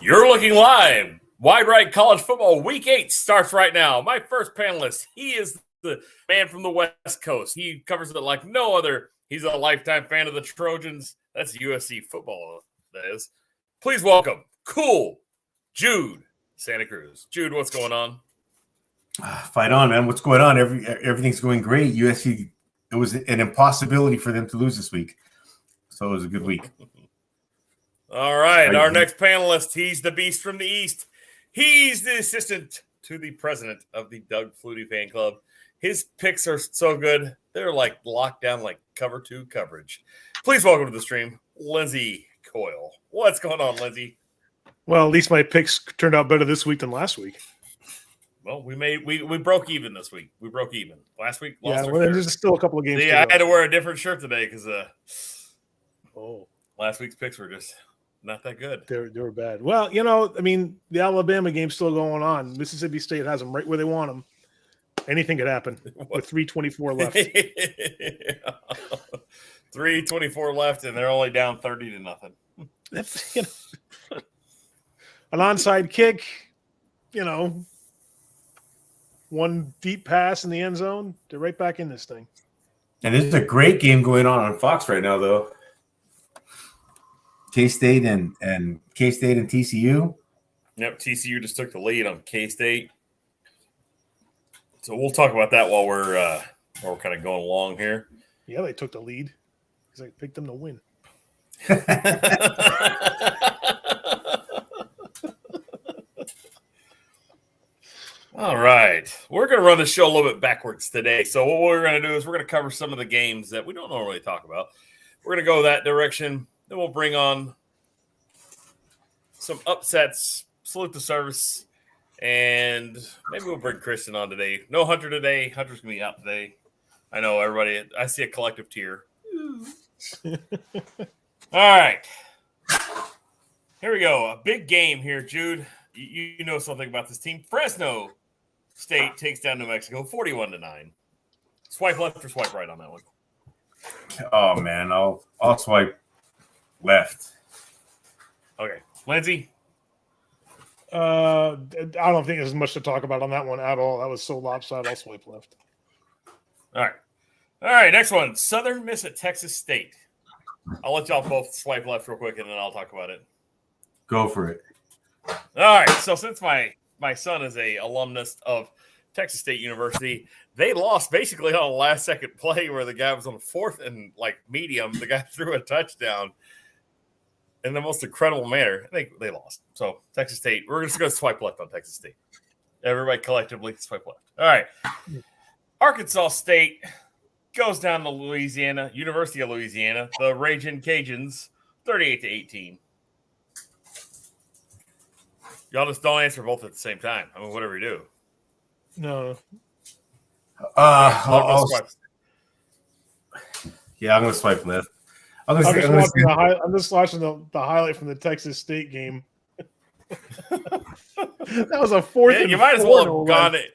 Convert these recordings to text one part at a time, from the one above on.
You're looking live. Wide Right College Football Week 8 starts right now. My first panelist, he is the man from the West Coast. He covers it like no other. He's a lifetime fan of the Trojans. That's USC football, that is. Please welcome Cool Jude Santa Cruz. Jude, what's going on? Fight on, man. What's going on? Everything's going great. USC, it was an impossibility for them to lose this week. So it was a good week. All right, our next panelist, he's the beast from the East. He's the assistant to the president of the Doug Flutie fan club. His picks are so good, they're like locked down like cover 2 coverage. Please welcome to the stream, Lindsey Coyle. What's going on, Lindsey? Well, at least my picks turned out better this week than last week. Well, we broke even this week. We broke even. Last week, lost our shirt. There's still a couple of games. I had to wear a different shirt today because last week's picks were just not that good. They were bad. Well, the Alabama game's still going on. Mississippi State has them right where they want them. Anything could happen with 3:24 left. 3:24 left, and they're only down 30-0. That's an onside kick. One deep pass in the end zone. They're right back in this thing. And this is a great game going on Fox right now, though. K-State and TCU. Yep, TCU just took the lead on K-State. So we'll talk about that while we're kind of going along here. Yeah, they took the lead because I picked them to win. All right. We're going to run the show a little bit backwards today. So what we're going to do is we're going to cover some of the games that we don't normally talk about. We're going to go that direction. Then we'll bring on some upsets, salute the service, and maybe we'll bring Kristen on today. No Hunter today. Hunter's going to be out today. I know everybody. I see a collective tear. All right. Here we go. A big game here, Jude. You know something about this team. Fresno State takes down New Mexico 41-9. Swipe left or swipe right on that one? Oh, man. I'll swipe left. Okay. Lindsey? I don't think there's much to talk about on that one at all. That was so lopsided. I'll swipe left. All right. Next one. Southern Miss at Texas State. I'll let y'all both swipe left real quick, and then I'll talk about it. Go for it. All right. So since my son is a alumnus of Texas State University, they lost basically on a last-second play where the guy was on 4th and medium. The guy threw a touchdown in the most incredible manner. I think they lost. So Texas State, we're just going to swipe left on Texas State. Everybody collectively swipe left. All right. Arkansas State goes down to Louisiana, University of Louisiana, the Ragin' Cajuns, 38-18. Y'all just don't answer both at the same time. I mean, whatever you do. No. I'm going to swipe left. I'm just watching the highlight from the Texas State game. That was a 4th. You might as well have gone it.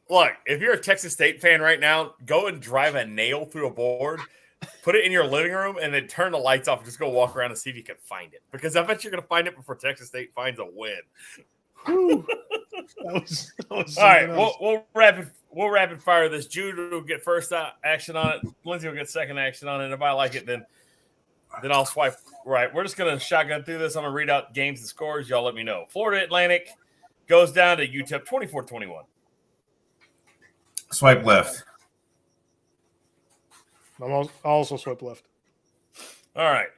Look, if you're a Texas State fan right now, go and drive a nail through a board, put it in your living room, and then turn the lights off and just go walk around and see if you can find it. Because I bet you're going to find it before Texas State finds a win. that was all right, we'll rapid fire this. Jude will get first action on it. Lindsey will get second action on it. If I like it, then I'll swipe right. We're just going to shotgun through this. I'm going to read out games and scores. Y'all let me know. Florida Atlantic goes down to UTEP 24-21. Swipe left. I'll also swipe left. All right.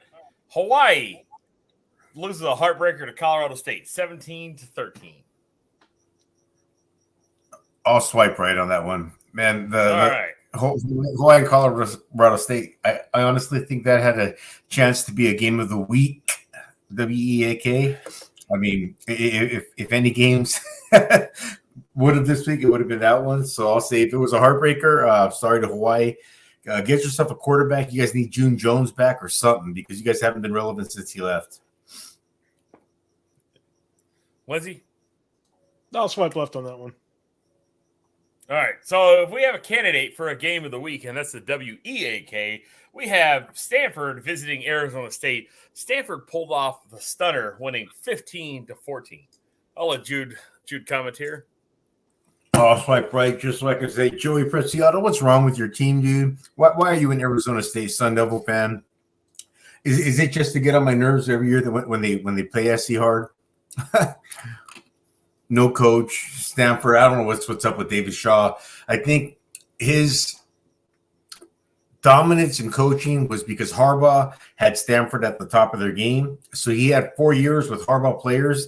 Hawaii loses a heartbreaker to Colorado State, 17-13. I'll swipe right on that one. Man, all right. Hawaii and Colorado State, I honestly think that had a chance to be a game of the week, WEAK. I mean, if any games would have this week, it would have been that one. So I'll say if it was a heartbreaker, sorry to Hawaii. Get yourself a quarterback. You guys need June Jones back or something because you guys haven't been relevant since he left. Lindsey? I'll swipe left on that one. All right. So if we have a candidate for a game of the week, and that's the WEAK, we have Stanford visiting Arizona State. Stanford pulled off the stunner, winning 15-14. I'll let Jude comment here. I'll swipe right, just like I say, Joey Preciado. What's wrong with your team, dude? Why are you an Arizona State Sun Devil fan? Is it just to get on my nerves every year that when they play SC hard? No coach, Stanford. I don't know what's up with David Shaw. I think his dominance in coaching was because Harbaugh had Stanford at the top of their game. So he had 4 years with Harbaugh players,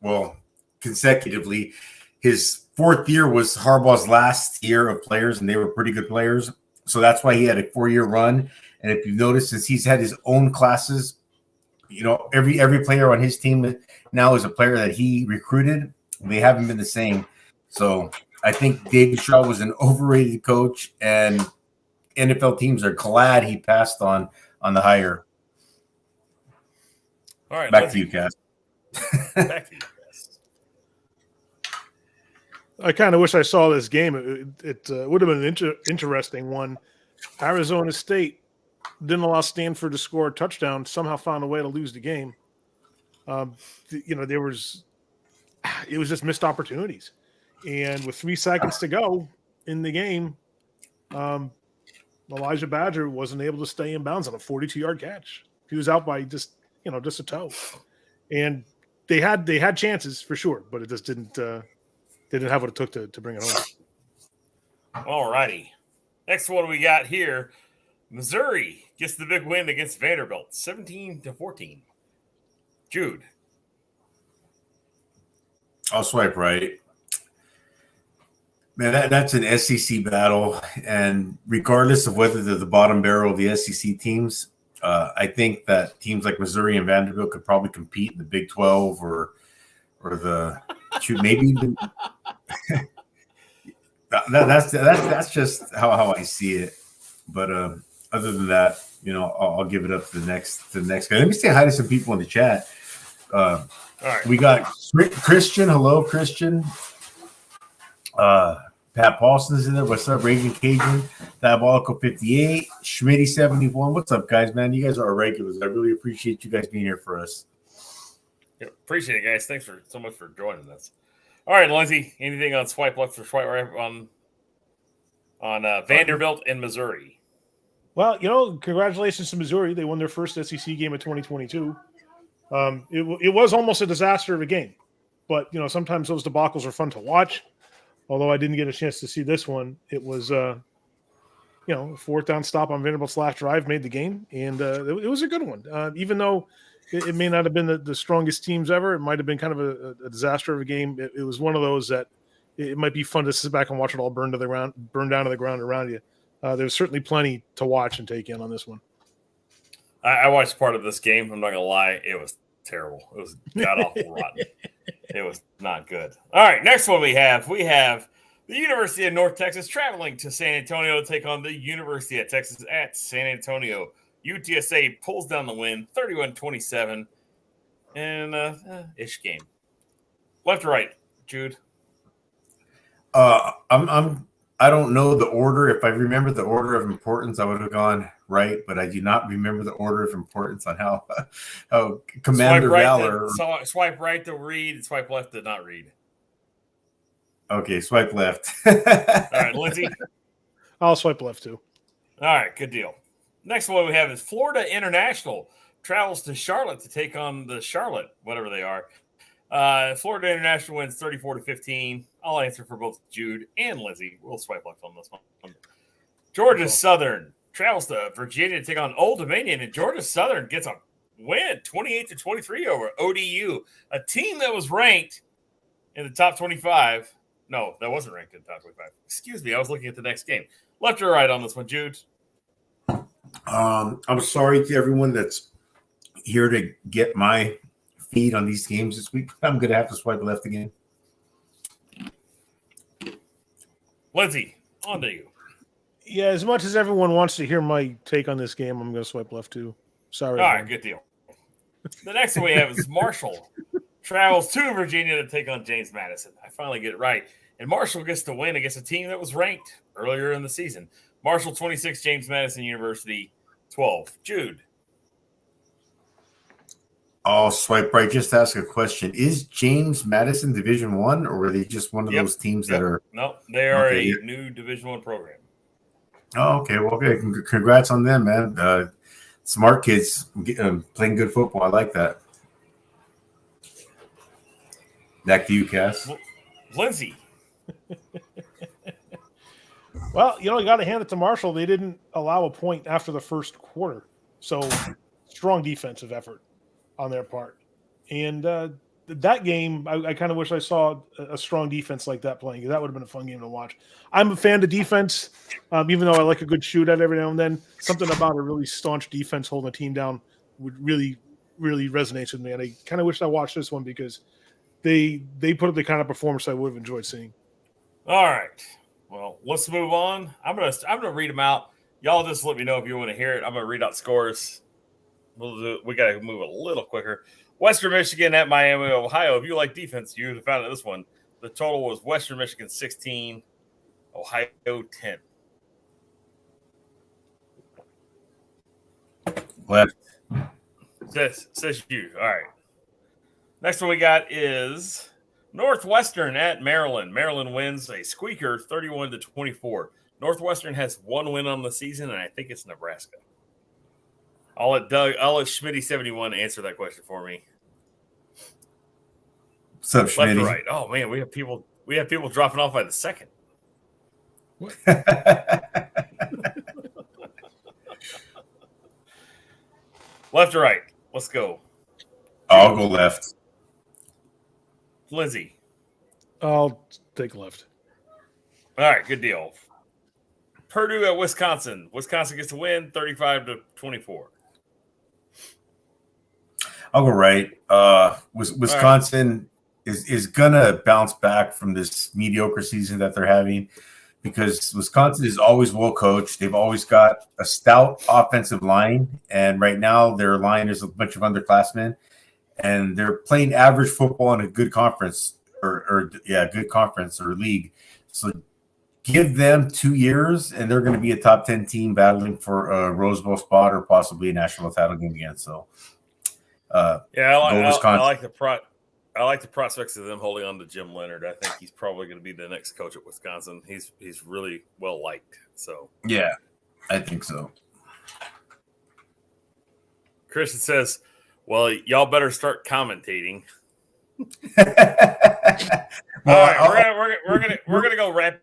well, consecutively. His fourth year was Harbaugh's last year of players, and they were pretty good players. So that's why he had a 4-year run. And if you've noticed, since he's had his own classes, every player on his team now is a player that he recruited. They haven't been the same. So I think David Shaw was an overrated coach, and NFL teams are glad he passed on the hire. All right. Back to you, Cass. Back to you, Cass. I kind of wish I saw this game. It would have been an interesting one. Arizona State didn't allow Stanford to score a touchdown, somehow found a way to lose the game. It was just missed opportunities. And with 3 seconds to go in the game, Elijah Badger wasn't able to stay in bounds on a 42-yard catch. He was out by just a toe. And they had chances for sure, but it just didn't have what it took to bring it home. All righty. Next one we got here. Missouri gets the big win against Vanderbilt, 17-14. Jude. I'll swipe right. Man, that's an SEC battle, and regardless of whether they're the bottom barrel of the SEC teams, I think that teams like Missouri and Vanderbilt could probably compete in the Big 12 or maybe even. That's just how I see it. But other than that, I'll give it up to the next guy. Let me say hi to some people in the chat. All right. We got Christian. Hello, Christian. Pat Paulson's in there. What's up, Raging Cajun? Diabolical 58. Schmitty 71. What's up, guys, man? You guys are our regulars. I really appreciate you guys being here for us. Yeah, appreciate it, guys. Thanks so much for joining us. All right, Lindsay, anything on swipe left or swipe right on Vanderbilt and Missouri? Well, congratulations to Missouri. They won their first SEC game of 2022. It was almost a disaster of a game, but sometimes those debacles are fun to watch. Although I didn't get a chance to see this one, it was a fourth down stop on Vanderbilt's last drive made the game, and it was a good one. Even though it may not have been the strongest teams ever, it might have been kind of a disaster of a game. It was one of those that it might be fun to sit back and watch it all burn down to the ground around you. There's certainly plenty to watch and take in on this one. I watched part of this game. I'm not gonna lie, it was terrible. It was god awful rotten. It was not good. All right, next one we have the University of North Texas traveling to San Antonio to take on the University of Texas at San Antonio. UTSA pulls down the win, 31-27, and ish game. Left or right, Jude? I don't know the order. If I remember the order of importance, I would have gone right, but I do not remember the order of importance on how Commander Valor. Swipe right to read, and swipe left to not read. Okay, swipe left. All right, Lindsay. I'll swipe left too. All right, good deal. Next one we have is Florida International travels to Charlotte to take on the Charlotte, whatever they are. Florida International wins 34-15. I'll answer for both Jude and Lindsay. We'll swipe left on this one. Georgia Southern travels to Virginia to take on Old Dominion, and Georgia Southern gets a win, 28-23 over ODU, a team that was ranked in the top 25. No, that wasn't ranked in the top 25. Excuse me, I was looking at the next game. Left or right on this one, Jude? I'm sorry to everyone that's here to get my feed on these games this week. I'm going to have to swipe left again. Lindsay, on to you. Yeah, as much as everyone wants to hear my take on this game, I'm going to swipe left too. Sorry. All right, good deal. The next one we have is Marshall travels to Virginia to take on James Madison. I finally get it right. And Marshall gets to win against a team that was ranked earlier in the season. Marshall 26, James Madison University 12. Jude. I'll swipe right just to ask a question. Is James Madison Division One, or are they just one of those teams that are? No, they are a new Division One program. Oh, okay. Well, okay. Congrats on them, man. Smart kids playing good football. I like that. Back to you, Cass. Lindsay. Well, you got to hand it to Marshall. They didn't allow a point after the first quarter. So strong defensive effort on their part. And that game, I kind of wish I saw a strong defense like that playing, because that would have been a fun game to watch. I'm a fan of defense, even though I like a good shootout every now and then. Something about a really staunch defense holding a team down would really, really resonates with me. And I kind of wish I watched this one, because they put up the kind of performance I would have enjoyed seeing. All right. Well, let's move on. I'm gonna read them out. Y'all just let me know if you want to hear it. I'm gonna read out scores. We got to move a little quicker. Western Michigan at Miami, Ohio. If you like defense, you found out this one. The total was Western Michigan 16, Ohio 10. Left. Says you. All right. Next one we got is Northwestern at Maryland. Maryland wins a squeaker 31-24. Northwestern has one win on the season, and I think it's Nebraska. I'll let Schmitty71 answer that question for me. What's up, Left Schmitty? or right? Oh man, we have people dropping off by the second. Left or right? Let's go. I'll go left. Lindsay. I'll take left. All right, good deal. Purdue at Wisconsin. Wisconsin gets to win 35-24. I'll go right. Wisconsin is gonna bounce back from this mediocre season that they're having, because Wisconsin is always well coached. They've always got a stout offensive line, and right now their line is a bunch of underclassmen, and they're playing average football in a good conference good conference or league. So give them 2 years, and they're going to be a top 10 team battling for a Rose Bowl spot or possibly a national title game again. So, I like the prospects of them holding on to Jim Leonard. I think he's probably going to be the next coach at Wisconsin. He's really well liked. So yeah, I think so. Christian says, "Well, y'all better start commentating." Well, all right, we're gonna go rapid.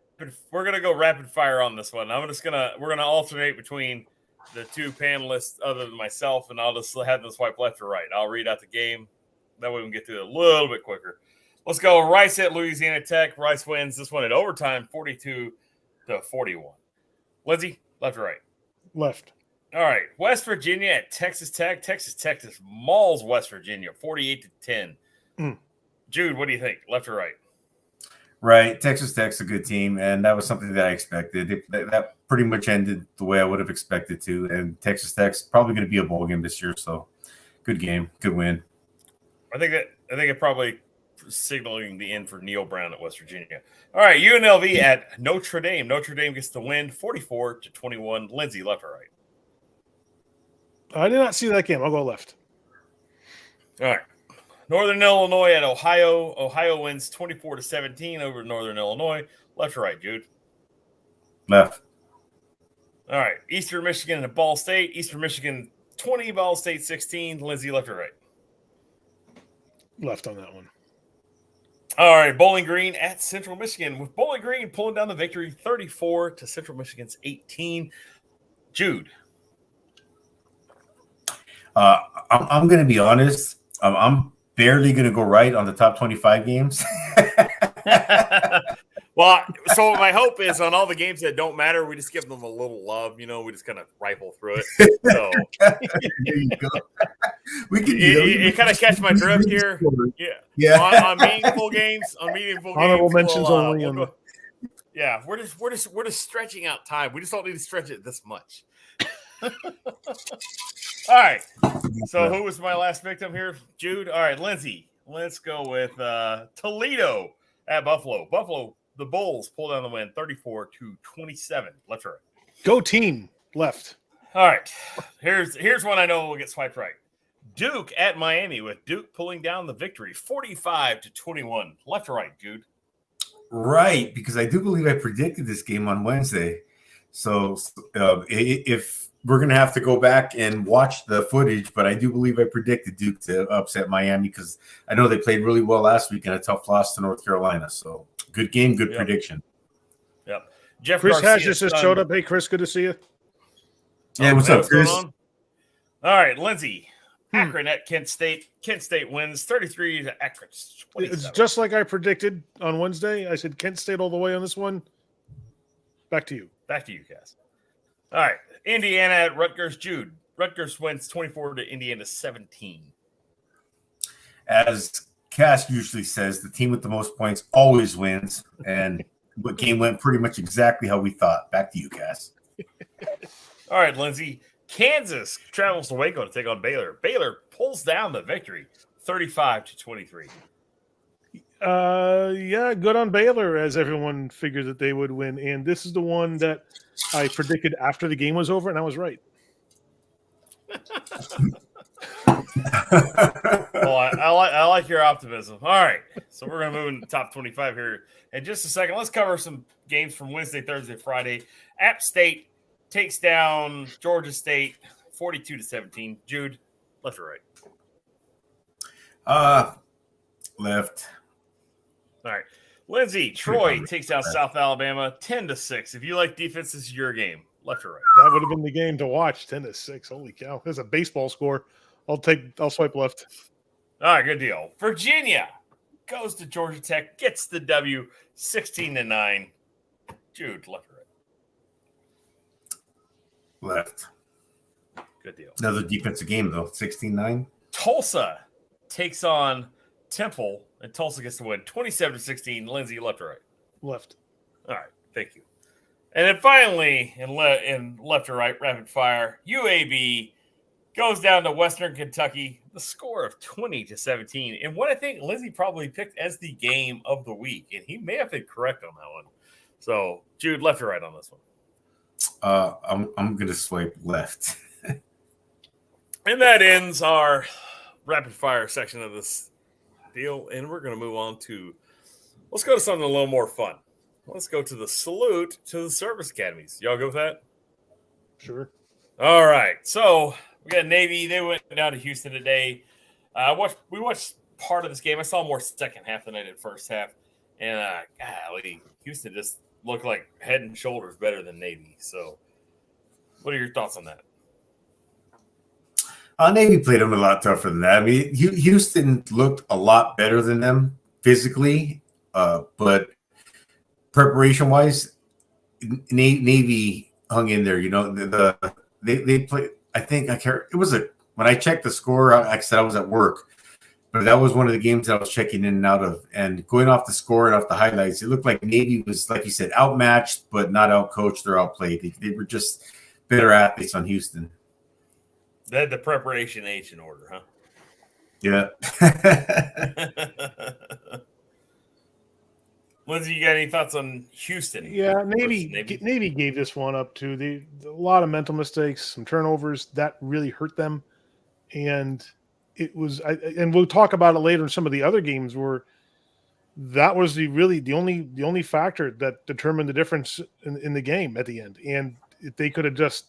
We're gonna go rapid fire on this one. We're gonna alternate between the two panelists other than myself, and I'll just have them swipe left or right. I'll read out the game. That way we can get through it a little bit quicker. Let's go. Rice at Louisiana Tech. Rice wins this one in overtime, 42-41. Lindsay, left or right? Left. All right. West Virginia at Texas Tech. Texas Tech just mauls West Virginia, 48-10. Jude, what do you think? Left or right? Right. Texas Tech's a good team, and that was something that I expected. That pretty much ended the way I would have expected to, and Texas Tech's probably going to be a bowl game this year, so good game, good win. I think it probably signaling the end for Neil Brown at West Virginia. All right, UNLV at Notre Dame. Notre Dame gets the win, 44-21. Lindsay, left or right? I did not see that game. I'll go left. All right. Northern Illinois at Ohio. Ohio wins 24-17 over Northern Illinois. Left or right, Jude? Left. All right. Eastern Michigan at Ball State. Eastern Michigan 20, Ball State 16. Lindsay, left or right? Left on that one. All right. Bowling Green at Central Michigan. With Bowling Green pulling down the victory 34 to Central Michigan's 18. Jude. I'm going to be honest. I'm barely going to go right on the top 25 games. Well, so my hope is on all the games that don't matter, we just give them a little love. We just kind of rifle through it. So there you go. We can. You kind of catch my drift here. Yeah. On meaningful games. Honorable mentions only. Yeah, we're just stretching out time. We just don't need to stretch it this much. All right. So who was my last victim here? Jude. All right, Lindsay. Let's go with Toledo at Buffalo. Buffalo The Bulls pull down the win 34-27. Left or right? Go team. Left. All right. Here's one I know will get swiped right. Duke at Miami with Duke pulling down the victory 45-21. Left or right, Jude? Right, because I do believe I predicted this game on Wednesday. So if we're going to have to go back and watch the footage, but I do believe I predicted Duke to upset Miami because I know they played really well last week in a tough loss to North Carolina. So good game, good prediction. Yep. Jeff Chris Garcia's Hatch just son- showed up. Hey, Chris, good to see you. Yeah, what's up, going Chris? on? All right, Lindsay. Akron at Kent State. Kent State wins 33 to Akron. 27. It's just like I predicted on Wednesday. I said Kent State all the way on this one. Back to you. Back to you, Cass. All right. Indiana at Rutgers. Jude. Rutgers wins 24 to Indiana 17. As Cass usually says, the team with the most points always wins. And the game went pretty much exactly how we thought. Back to you, Cass. All right, Lindsay. Kansas travels to Waco to take on Baylor. Baylor pulls down the victory 35-23. Yeah, good on Baylor, as everyone figured that they would win. And this is the one that I predicted after the game was over, and I was right. Well, I like your optimism. All right. So we're going to move into the top 25 here in just a second. Let's cover some games from Wednesday, Thursday, Friday. App State takes down Georgia State 42-17. Jude, left or right? Left. All right. Lindsay, Troy takes down South Alabama 10-6. If you like defense, this is your game. Left or right? That would have been the game to watch. 10-6. Holy cow! There's a baseball score. I'll swipe left. All right, good deal. Virginia goes to Georgia Tech, gets the W 16-9. Jude, left or right? Left. Good deal. Another defensive game, though. 16-9. Tulsa takes on Temple, and Tulsa gets to win 27-16. Lindsay, left or right? Left. All right, thank you. And then finally, in left or right, rapid fire, UAB goes down to Western Kentucky, the score of 20-17. And what I think Lindsay probably picked as the game of the week, and he may have been correct on that one. So, Jude, left or right on this one? I'm gonna swipe left. And that ends our rapid fire section of this deal. And we're going to move on to, let's go to something a little more fun. Let's go to the salute to the service academies. Y'all go with that? Sure. All right. So we got Navy. They went down to Houston today. We watched part of this game. I saw more second half than I did first half. And golly, Houston just looked like head and shoulders better than Navy. So what are your thoughts on that? Navy played them a lot tougher than that. I mean, Houston looked a lot better than them physically, but preparation-wise, Navy hung in there. You know, they played. I think it was when I checked the score. Like I said, I was at work, but that was one of the games that I was checking in and out of. And going off the score and off the highlights, it looked like Navy was, like you said, outmatched, but not outcoached or outplayed. They were just better athletes on Houston. They had the preparation H in order, huh? Yeah. Lindsay, you got any thoughts on Houston? Yeah, Navy gave this one up too. A lot of mental mistakes, some turnovers that really hurt them, and it was. And we'll talk about it later in some of the other games where that was the only factor that determined the difference in the game at the end. And if they could have just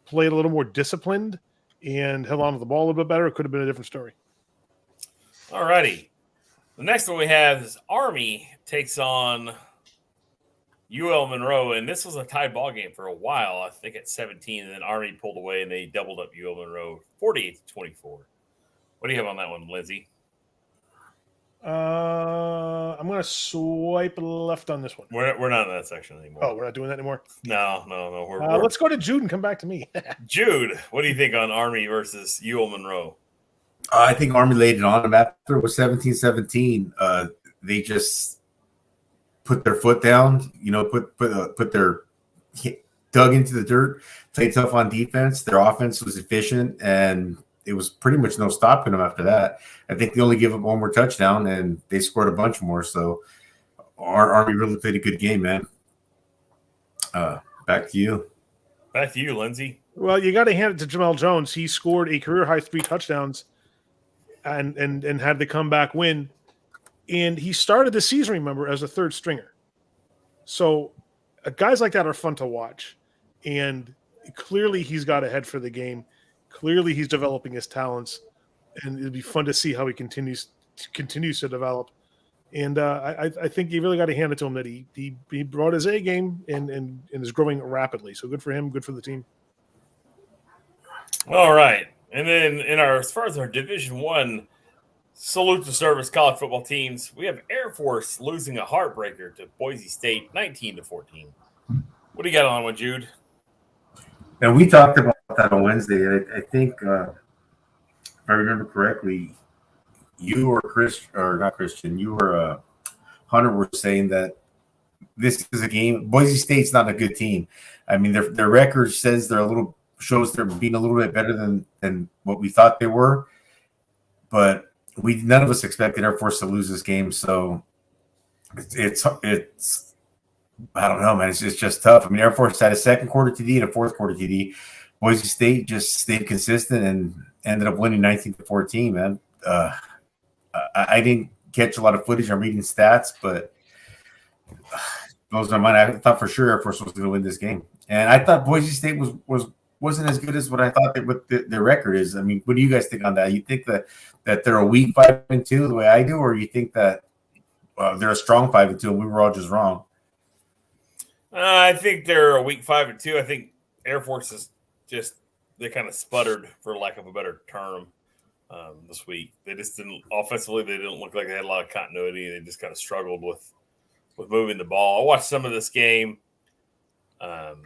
played a little more disciplined and held on to the ball a little bit better, it could have been a different story. All righty. The next one we have is Army takes on UL Monroe, and this was a tied ball game for a while, I think at 17, and then Army pulled away and they doubled up UL Monroe 48-24. What do you have on that one, Lindsay? I'm going to swipe left on this one. We're not in that section anymore. Oh, we're not doing that anymore? No. Let's go to Jude and come back to me. Jude, what do you think on Army versus UL Monroe? I think Army laid it on them after it was 17-17. They just put their foot down, put their dug into the dirt, played tough on defense. Their offense was efficient, and it was pretty much no stopping them after that. I think they only gave up one more touchdown, and they scored a bunch more. So Army really played a good game, man. Back to you. Back to you, Lindsay. Well, you got to hand it to Jamel Jones. He scored a career high 3 touchdowns and had the comeback win. And he started the season, remember, as a third stringer. So guys like that are fun to watch. And clearly he's got a head for the game. Clearly he's developing his talents. And it'd be fun to see how he continues to develop. And I think you really got to hand it to him that he brought his A game and is growing rapidly. So good for him, good for the team. All right. And then as far as our Division I salute to service college football teams, we have Air Force losing a heartbreaker to Boise State 19-14. What do you got on one, Jude? And we talked about that on Wednesday. I think, if I remember correctly, you or Christian, you or Hunter were saying that this is a game. Boise State's not a good team. I mean, their record shows they're being a little bit better than what we thought they were. But none of us expected Air Force to lose this game. So it's I don't know, man. It's just tough. I mean, Air Force had a second quarter TD and a fourth quarter TD. Boise State just stayed consistent and ended up winning 19-14, man. I didn't catch a lot of footage. I'm reading stats, but those are mine. I thought for sure Air Force was going to win this game, and I thought Boise State wasn't as good as what I thought their record is. I mean, what do you guys think on that? You think that they're a weak 5-2 the way I do, or you think that they're a strong 5-2 and we were all just wrong? I think they're a weak 5-2. I think Air Force is they kind of sputtered, for lack of a better term, this week. They just didn't offensively. They didn't look like they had a lot of continuity. They just kind of struggled with moving the ball. I watched some of this game. It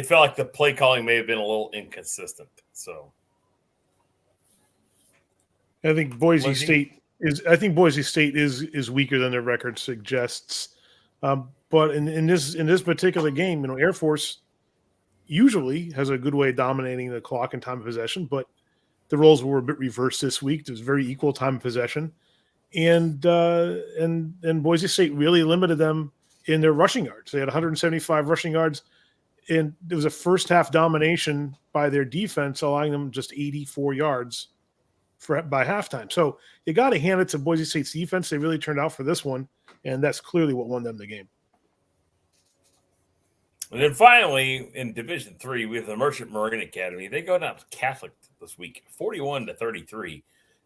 felt like the play calling may have been a little inconsistent. So I think Boise State is weaker than their record suggests. But in this particular game, Air Force usually has a good way of dominating the clock and time of possession, but the roles were a bit reversed this week. It was very equal time of possession, and Boise State really limited them in their rushing yards. They had 175 rushing yards, and there was a first half domination by their defense, allowing them just 84 yards by halftime. So you got to hand it to Boise State's defense. They really turned out for this one, and that's clearly what won them the game. And then finally, in Division III, we have the Merchant Marine Academy. They go down to Catholic this week, 41-33.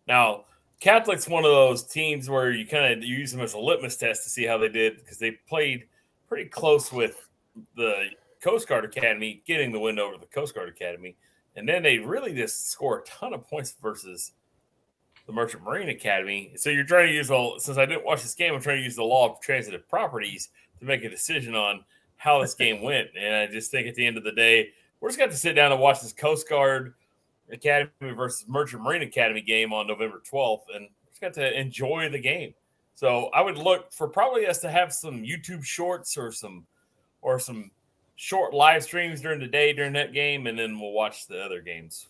Now, Catholic's one of those teams where you use them as a litmus test to see how they did, because they played pretty close with the Coast Guard Academy, getting the win over the Coast Guard Academy. And then they really just score a ton of points versus the Merchant Marine Academy. So you're trying to use since I didn't watch this game, I'm trying to use the law of transitive properties to make a decision on how this game went. And I just think at the end of the day, we're just going to sit down and watch this Coast Guard Academy versus Merchant Marine Academy game on November 12th, and just got to enjoy the game. So I would look for probably us to have some YouTube shorts or some short live streams during the day during that game, and then we'll watch the other games.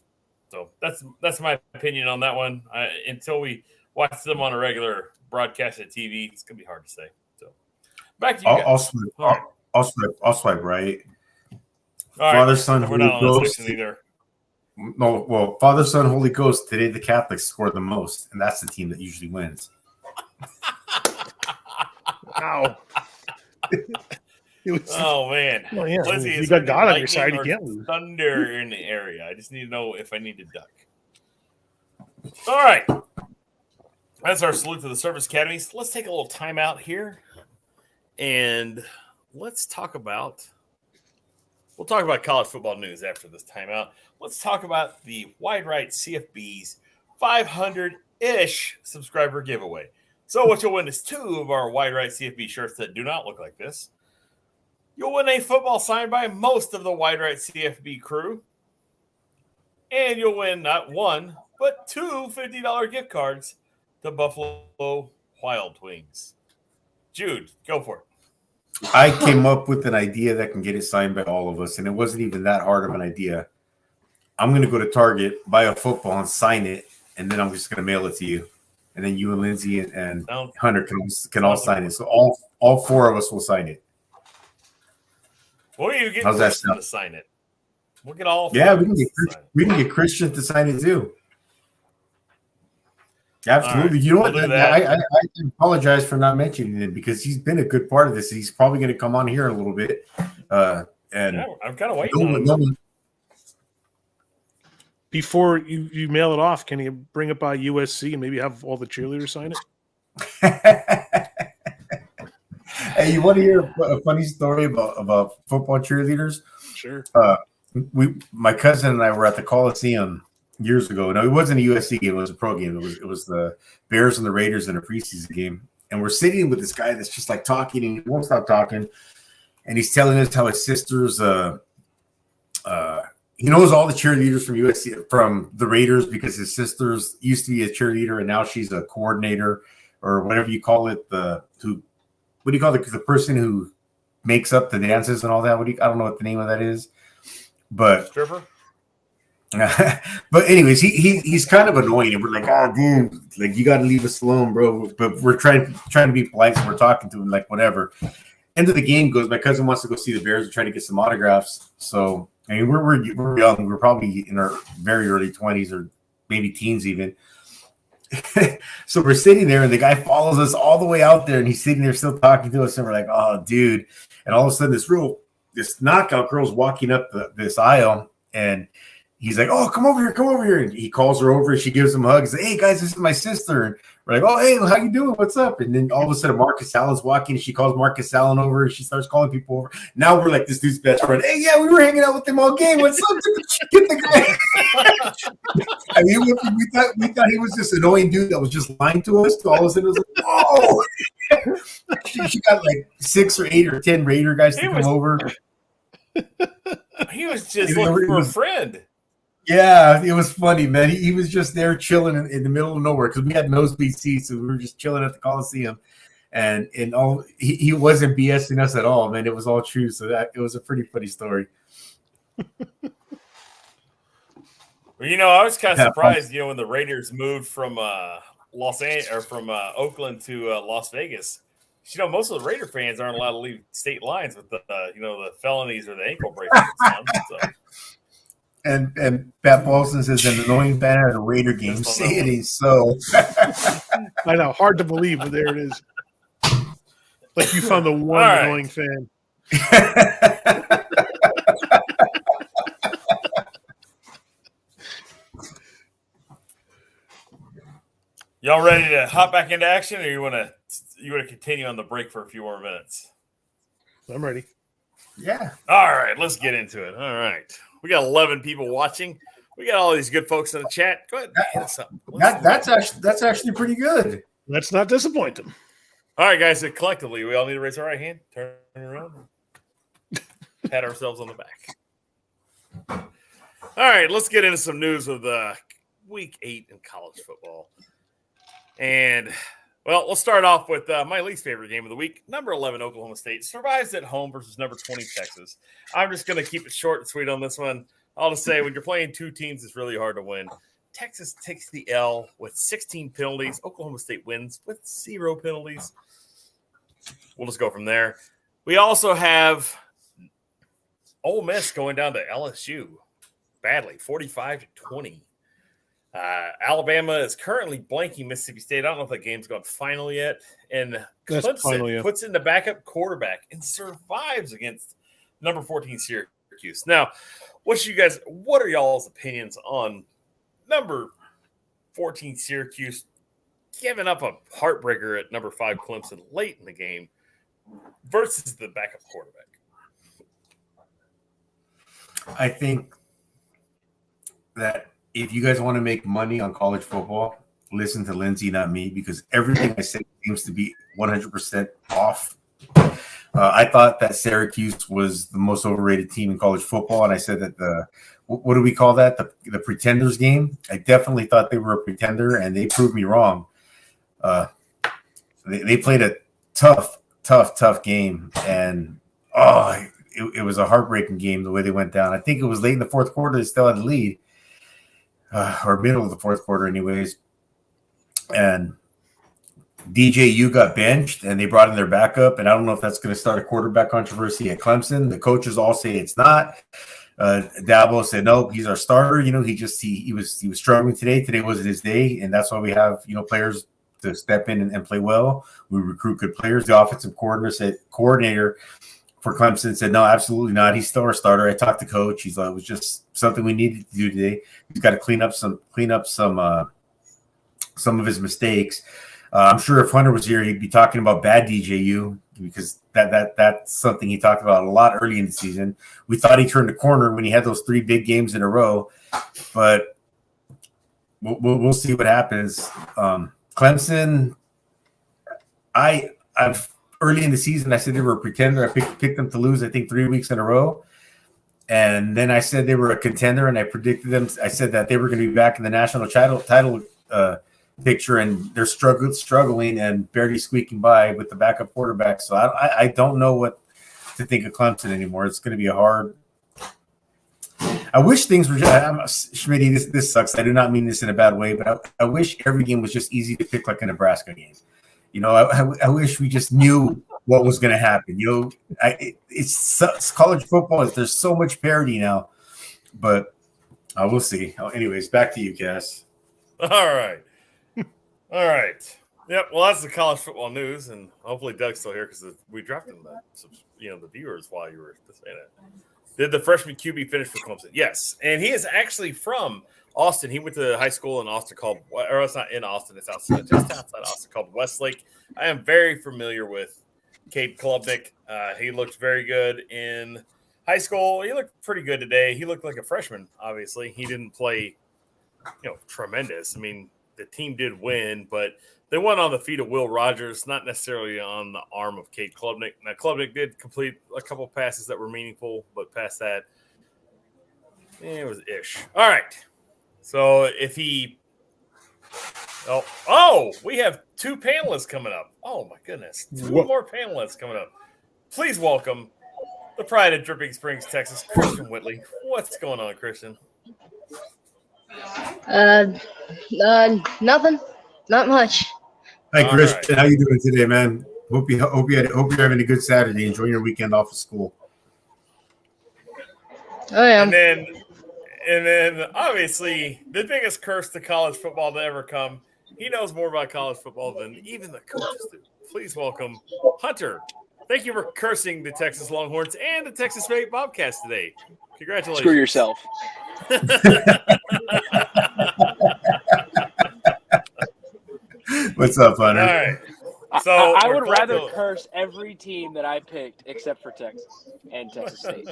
So that's my opinion on that one. Until we watch them on a regular broadcast at TV, it's going to be hard to say. So back to you guys. I'll swipe right. Father, Son, Holy Ghost. No, well, Father, Son, Holy Ghost. Today the Catholics score the most, and that's the team that usually wins. Wow. Oh man! Well, yeah. Lizzie, you got God on your side. You can't lose. Thunder in the area. I just need to know if I need to duck. All right, that's our salute to the service academies. Let's take a little time out here, and let's talk about. We'll talk about college football news after this timeout. Let's talk about the Wide Right CFB's 500-ish subscriber giveaway. So what you'll win is 2 of our Wide Right CFB shirts that do not look like this. You'll win a football signed by most of the Wide Right CFB crew. And you'll win not 1, but 2 $50 gift cards to Buffalo Wild Wings. Jude, go for it. I came up with an idea that can get it signed by all of us, and it wasn't even that hard of an idea. I'm going to go to Target, buy a football, and sign it, and then I'm just going to mail it to you. and then you and Lindsay and Sounds- Hunter can all sign it. So all four of us will sign it. We'll even get How's that Christian sound? to sign it. We'll get all. Yeah, four we of can us get to sign it. we can get Christian to sign it too. Absolutely. right, You know we'll what? do that. I apologize for not mentioning it because he's been a good part of this. He's probably going to come on here in a little bit. And Yeah, I'm kind of waiting on him. no one- Before you mail it off, can you bring it by USC and maybe have all the cheerleaders sign it? Hey, you want to hear a funny story about football cheerleaders? Sure. My cousin and I were at the Coliseum years ago. No, it wasn't a USC game; it was a pro game. It was the Bears and the Raiders in a preseason game, and we're sitting with this guy that's just like talking, and he won't stop talking, and he's telling us how his sister's he knows all the cheerleaders from USC from the Raiders because his sister's used to be a cheerleader and now she's a coordinator or whatever you call it. What do you call the person who makes up the dances and all that? I don't know what the name of that is, but Stripper. but anyways, he's kind of annoying, and we're like, oh, dude, like you got to leave us alone, bro. But we're trying to be polite, so we're talking to him like whatever. End of the game goes. My cousin wants to go see the Bears and try to get some autographs. So I mean, we're young. We're probably in our very early 20s or maybe teens even. So we're sitting there, and the guy follows us all the way out there, and he's sitting there still talking to us, and we're like, oh, dude. And all of a sudden, this knockout girl's walking up this aisle, and he's like, oh, come over here. And he calls her over, and she gives him a hug. He's like, hey, guys, this is my sister. And we're like, oh, hey, how you doing? What's up? And then all of a sudden, Marcus Allen's walking, and she calls Marcus Allen over, and she starts calling people over. Now we're like this dude's best friend. Hey, yeah, we were hanging out with him all game. What's up? Get the guy. I mean, we thought he was this annoying dude that was just lying to us. All of a sudden, it was like, whoa. she got like 6 or 8 or 10 Raider guys to come over. He was just looking for a friend. Yeah, it was funny, man. He was just there chilling in the middle of nowhere because we had nosebleed seats, so we were just chilling at the Coliseum, and he wasn't BSing us at all, man. It was all true. So it was a pretty funny story. Well, I was kind of surprised, when the Raiders moved from Oakland to Las Vegas. Most of the Raider fans aren't allowed to leave state lines with the the felonies or the ankle bracelets on. So. And Pat Paulson says an annoying fan at a Raider game. Say it ain't so. I know, hard to believe, but there it is. Like you found the one annoying fan. Y'all ready to hop back into action, or you want to continue on the break for a few more minutes? I'm ready. Yeah. All right, let's get into it. All right. We got 11 people watching. We got all these good folks in the chat. Go ahead and hit us up. That's actually pretty good. Let's not disappoint them. All right, guys. So collectively, we all need to raise our right hand, turn around, pat ourselves on the back. All right, let's get into some news of the week 8 in college football. And, well, we'll start off with my least favorite game of the week. Number 11, Oklahoma State survives at home versus number 20, Texas. I'm just going to keep it short and sweet on this one. I'll just say when you're playing two teams, it's really hard to win. Texas takes the L with 16 penalties. Oklahoma State wins with 0 penalties. We'll just go from there. We also have Ole Miss going down to LSU badly, 45-20. Alabama is currently blanking Mississippi State. I don't know if that game's gone final yet. And Clemson puts in the backup quarterback and survives against number 14 Syracuse. Now, what are y'all's opinions on number 14 Syracuse giving up a heartbreaker at number 5 Clemson late in the game versus the backup quarterback? I think that if you guys want to make money on college football, listen to Lindsay, not me, because everything I say seems to be 100% off. I thought that Syracuse was the most overrated team in college football, and I said that what do we call that? The pretenders game. I definitely thought they were a pretender, and they proved me wrong. They played a tough game, and it was a heartbreaking game the way they went down. I think it was late in the fourth quarter. They still had the lead. Or middle of the fourth quarter anyways. And DJU got benched and they brought in their backup. And I don't know if that's going to start a quarterback controversy at Clemson. The coaches all say it's not. Dabo said, nope, he's our starter. He was struggling today. Today wasn't his day. And that's why we have, players to step in and play well. We recruit good players. The offensive coordinator for Clemson said, no, absolutely not. He's still our starter. I talked to coach. He's like, it was just something we needed to do today. He's got to clean up some of his mistakes. I'm sure if Hunter was here, he'd be talking about bad DJU because that's something he talked about a lot early in the season. We thought he turned the corner when he had those 3 big games in a row, but we'll see what happens. Clemson, I've early in the season, I said they were a pretender. I picked them to lose, I think, 3 weeks in a row. And then I said they were a contender, and I predicted them. I said that they were going to be back in the national title picture, and they're struggling and barely squeaking by with the backup quarterback. So I don't know what to think of Clemson anymore. It's going to be a hard. I wish things were just Schmitty. This sucks. I do not mean this in a bad way, but I wish every game was just easy to pick, like a Nebraska game. I wish we just knew what was going to happen. It's college football. There's so much parity now, but we'll see. Anyways, back to you, Cass. All right. Yep. Well, that's the college football news, and hopefully Doug's still here because we dropped him the viewers while you were saying it. Did the freshman QB finish for Clemson? Yes, and he is actually from Austin. He went to high school in Austin or it's not in Austin. It's outside, just outside Austin, called Westlake. I am very familiar with Cade Klubnik. He looked very good in high school. He looked pretty good today. He looked like a freshman. Obviously, he didn't play, tremendous. I mean, the team did win, but they won on the feet of Will Rogers, not necessarily on the arm of Cade Klubnik. Now, Klubnik did complete a couple passes that were meaningful, but past that, it was ish. All right. So if he we have 2 panelists coming up. Oh, my goodness. 2 more panelists coming up. Please welcome the pride of Dripping Springs, Texas, Christian Whitley. What's going on, Christian? Nothing. Not much. Hi, Christian. Right. How you doing today, man? Hope you're having a good Saturday. Enjoying your weekend off of school. I am. And then, obviously, the biggest curse to college football to ever come. He knows more about college football than even the coaches do. Please welcome Hunter. Thank you for cursing the Texas Longhorns and the Texas State Bobcats today. Congratulations. Screw yourself. What's up, Hunter? All right. So I would rather curse every team that I picked except for Texas and Texas State.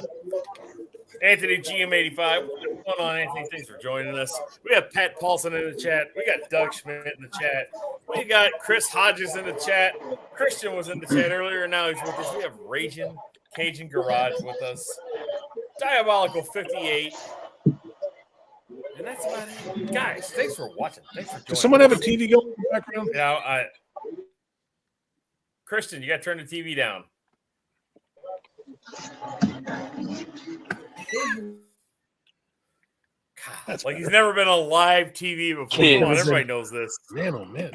Anthony GM85. What's going on, Anthony? Thanks for joining us. We have Pat Paulson in the chat. We got Doug Schmidt in the chat. We got Chris Hodges in the chat. Christian was in the chat earlier. Now he's with us. We have Raging Cajun Garage with us. Diabolical 58. And that's about it. Guys, thanks for watching. Thanks for joining. Does someone have a TV going in the background? Yeah, Christian, you got to turn the TV down. God, like he's never been on live TV before. Come on, everybody knows this. Man, oh man.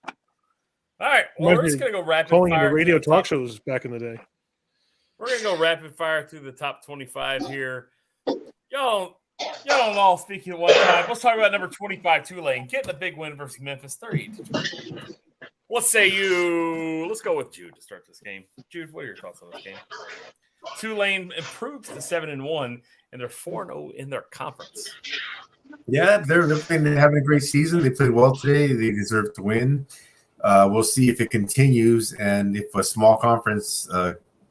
All right, well, we're just going to go rapid fire. Calling into radio talk shows back in the day. We're going to go rapid fire through the top 25 here. Y'all don't all speak at one time. Let's talk about number 25, Tulane, getting a big win versus Memphis, 30-20. Let's go with Jude to start this game. Jude, what are your thoughts on this game? Tulane improves to 7-1, and they're 4-0 in their conference. Yeah, they're having a great season. They played well today. They deserve to win. We'll see if it continues, and if a small conference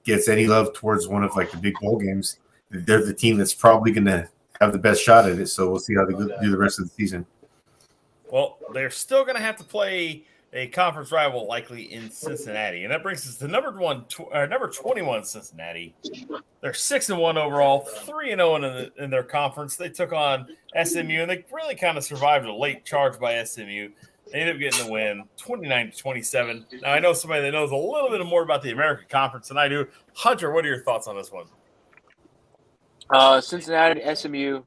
gets any love towards one of like the big bowl games, they're the team that's probably going to have the best shot at it. So we'll see how they do the rest of the season. Well, they're still going to have to play a conference rival likely in Cincinnati. And that brings us to number 21, Cincinnati. They're 6-1 overall, 3-0 in their conference. They took on SMU, and they really kind of survived a late charge by SMU. They ended up getting the win, 29-27. Now, I know somebody that knows a little bit more about the American Conference than I do. Hunter, what are your thoughts on this one? Cincinnati, SMU.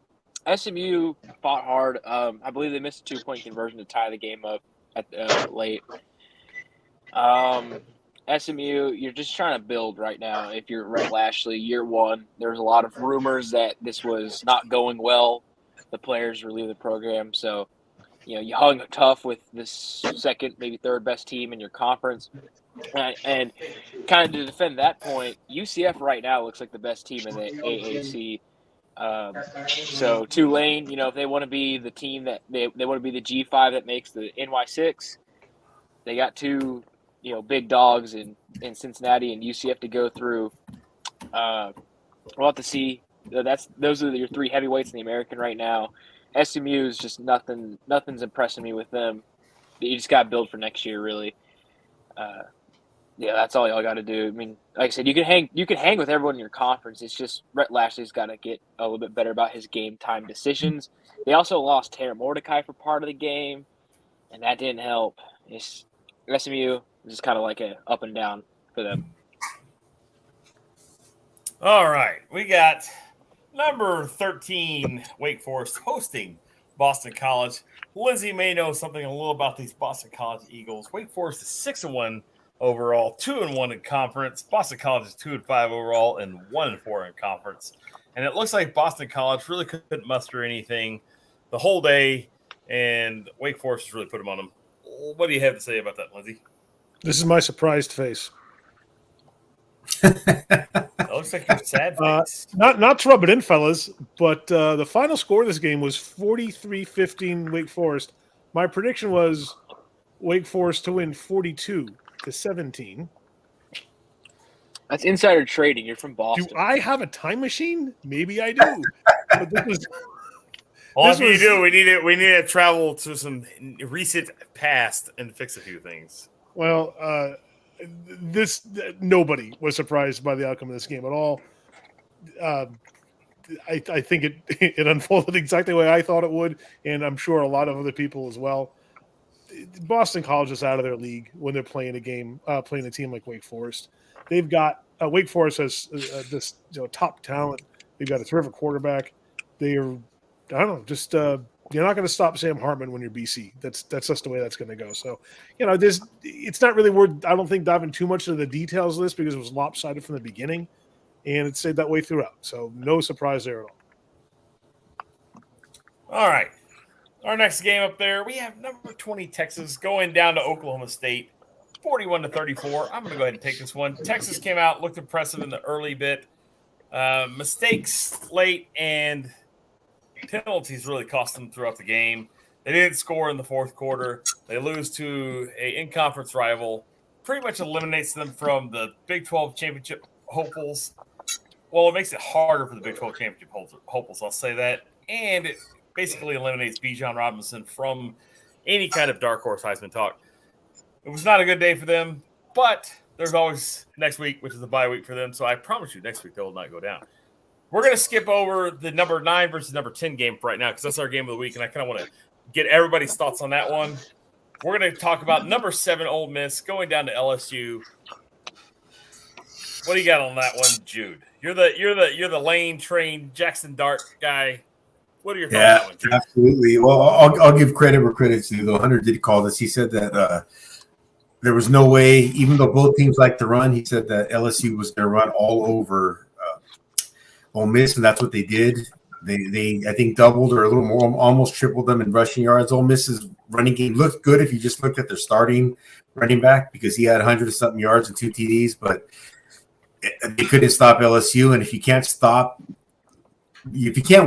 SMU fought hard. I believe they missed a 2-point conversion to tie the game up at late. SMU, you're just trying to build right now. If you're Rhett Lashley, year one, there's a lot of rumors that this was not going well. The players were leaving the program. So, you hung tough with this second, maybe third best team in your conference. And kind of to defend that point, UCF right now looks like the best team in the AAC. So Tulane, if they want to be the team that they want to be the G5 that makes the NY6, they got two, big dogs in Cincinnati and UCF to go through. We'll have to see. Those are your three heavyweights in the American right now. SMU is just nothing. Nothing's impressing me with them. You just got to build for next year, really. That's all y'all got to do. I mean, like I said, you can hang with everyone in your conference. It's just Rhett Lashley's got to get a little bit better about his game time decisions. They also lost Tara Mordecai for part of the game, and that didn't help. SMU is just kind of like a up and down for them. All right, we got number 13 Wake Forest hosting Boston College. Lindsay may know something a little about these Boston College Eagles. Wake Forest is 6-1 overall, 2-1 in conference. Boston College is 2-5 overall and 1-4 in conference. And it looks like Boston College really couldn't muster anything the whole day, and Wake Forest has really put them on them. What do you have to say about that, Lindsay? This is my surprised face. It looks like your sad face. Not to rub it in, fellas, but the final score of this game was 43-15 Wake Forest. My prediction was Wake Forest to win 42-17. That's insider trading. You're from Boston. Do I have a time machine? Maybe I do. But this was, Well, if you do, we need to travel to some recent past and fix a few things. Well, nobody was surprised by the outcome of this game at all. I think it unfolded exactly the way I thought it would, and I'm sure a lot of other people as well. Boston College is out of their league when they're playing a team like Wake Forest. They've got Wake Forest has this top talent. They've got a terrific quarterback. You're not going to stop Sam Hartman when you're BC. That's just the way that's going to go. So, it's not really worth, I don't think, diving too much into the details of this because it was lopsided from the beginning, and it stayed that way throughout. So, no surprise there at all. All right. Our next game up there, we have number 20 Texas going down to Oklahoma State, 41-34. I'm going to go ahead and take this one. Texas came out, looked impressive in the early bit. Mistakes late and penalties really cost them throughout the game. They didn't score in the fourth quarter. They lose to an in-conference rival. Pretty much eliminates them from the Big 12 championship hopefuls. Well, it makes it harder for the Big 12 championship hopefuls, I'll say that. And it basically eliminates Bijan Robinson from any kind of dark horse Heisman talk. It was not a good day for them, but there's always next week, which is a bye week for them. So I promise you next week they will not go down. We're going to skip over the number 9 versus number 10 game for right now because that's our game of the week, and I kind of want to get everybody's thoughts on that one. We're going to talk about number 7 Ole Miss going down to LSU. What do you got on that one, Jude? You're the lane train Jackson Dart guy. What are your thoughts on that one, Jude? Absolutely. Well, I'll give credit where credit's due. Though Hunter did call this. He said that there was no way, even though both teams like to run, he said that LSU was going to run all over Ole Miss, and that's what they did. They I think doubled or a little more, almost tripled them in rushing yards. Ole Miss's running game looked good if you just looked at their starting running back because he had 100-something yards and 2 TDs, but they couldn't stop LSU. And if you can't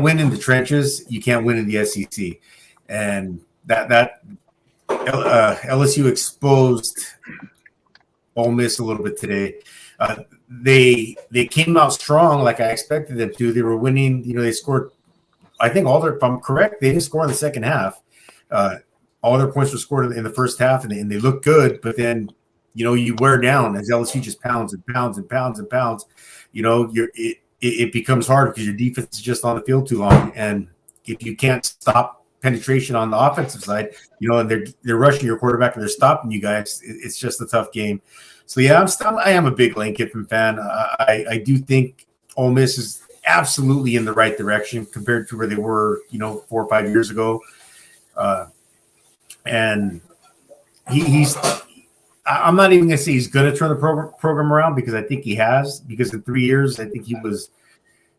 win in the trenches, you can't win in the SEC. And that LSU exposed Ole Miss a little bit today. They came out strong like I expected them to. They were winning. They scored. I think if I'm correct, they didn't score in the second half. All their points were scored in the first half, and they looked good. But then, you wear down as LSU just pounds and pounds and pounds and pounds. It becomes hard because your defense is just on the field too long, and if you can't stop penetration on the offensive side, and they're rushing your quarterback and they're stopping you guys, it's just a tough game. So yeah, I am a big Lane Kiffin fan. I do think Ole Miss is absolutely in the right direction compared to where they were, 4 or 5 years ago. And he's I'm not even going to say he's going to turn the program around because I think he has. Because in 3 years, I think he was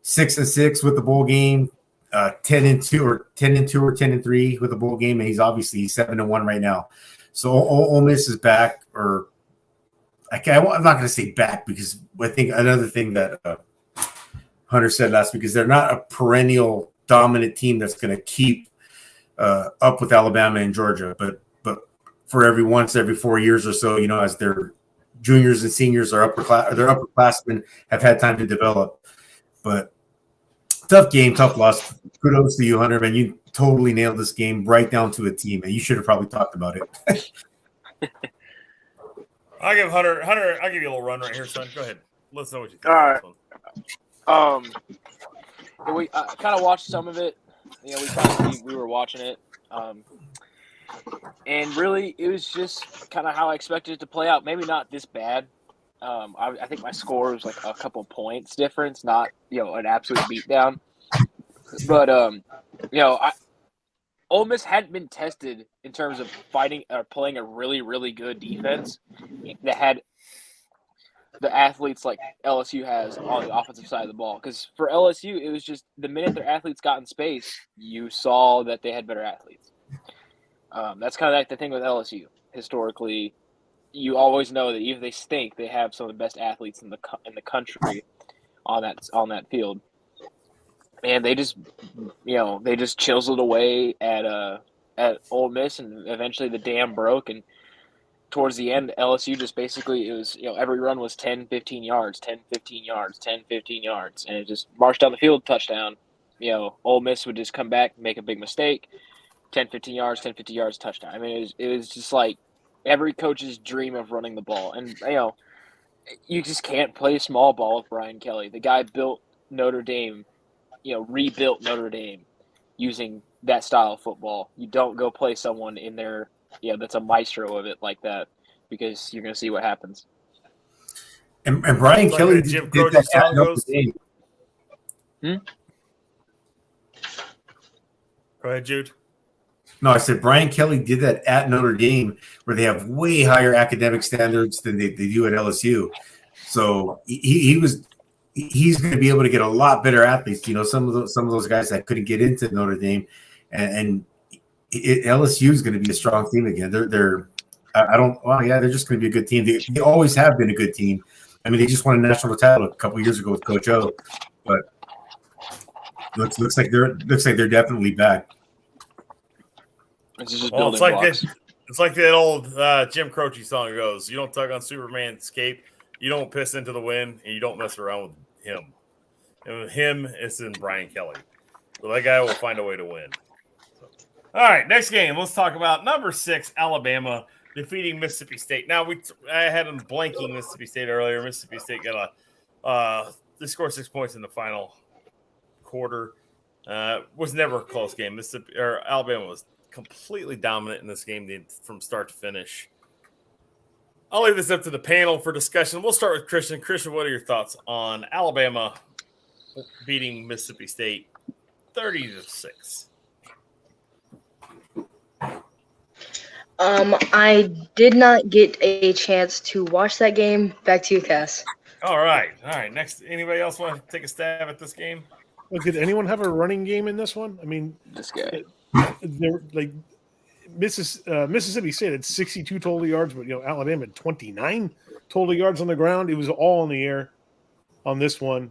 6-6 with the bowl game, 10-2 or 10-2 or 10-3 with the bowl game, and he's obviously 7-1 right now. So Ole Miss is back, or I'm not going to say back because I think another thing that Hunter said last week is they're not a perennial dominant team that's going to keep up with Alabama and Georgia, but for every 4 years or so, as their juniors and seniors are their upperclassmen have had time to develop. But tough game, tough loss. Kudos to you, Hunter, man. You totally nailed this game right down to a T, man. You should have probably talked about it. I'll give Hunter, I'll give you a little run right here, son. Go ahead. Let's know what you think. All right. We kind of watched some of it. We were watching it. And really, it was just kind of how I expected it to play out. Maybe not this bad. I think my score was like a couple points difference, not an absolute beatdown. But Ole Miss hadn't been tested in terms of fighting or playing a really, really good defense that had the athletes like LSU has on the offensive side of the ball. Because for LSU, it was just the minute their athletes got in space, you saw that they had better athletes. That's kind of like the thing with LSU. Historically, you always know that even if they stink, they have some of the best athletes in the country on that field. And they just chiseled away at Ole Miss, and eventually the dam broke. And towards the end, LSU just basically, it was, every run was 10, 15 yards, 10, 15 yards, 10, 15 yards. And it just marched down the field, touchdown. Ole Miss would just come back, make a big mistake, 10, 15 yards, 10, 50 yards, touchdown. I mean, it was just like every coach's dream of running the ball. And, you just can't play small ball with Brian Kelly. The guy built Notre Dame, rebuilt Notre Dame using that style of football. You don't go play someone in there, that's a maestro of it like that, because you're going to see what happens. And Brian Kelly Jim did that style goes. Go ahead, Jude. No, I said Brian Kelly did that at Notre Dame, where they have way higher academic standards than they do at LSU. So he's going to be able to get a lot better athletes. Some of those guys that couldn't get into Notre Dame, and LSU is going to be a strong team again. They're just going to be a good team. They always have been a good team. I mean, they just won a national title a couple of years ago with Coach O, but looks like they're definitely back. It's just it's like that old Jim Croce song goes: "You don't tug on Superman's cape, you don't piss into the wind, and you don't mess around with him." And with him, it's in Brian Kelly. So that guy will find a way to win. All right, next game. Let's talk about number 6, Alabama defeating Mississippi State. Now I had them blanking Mississippi State earlier. Mississippi State got they scored 6 points in the final quarter. Was never a close game. Alabama was completely dominant in this game from start to finish. I'll leave this up to the panel for discussion. We'll start with Christian. Christian, what are your thoughts on Alabama beating Mississippi State 30-6? I did not get a chance to watch that game. Back to you, Cass. All right. Next, anybody else want to take a stab at this game? Well, did anyone have a running game in this one? I mean, This guy. they're like Mississippi State had 62 total yards, but Alabama had 29 total yards on the ground. It was all in the air on this one.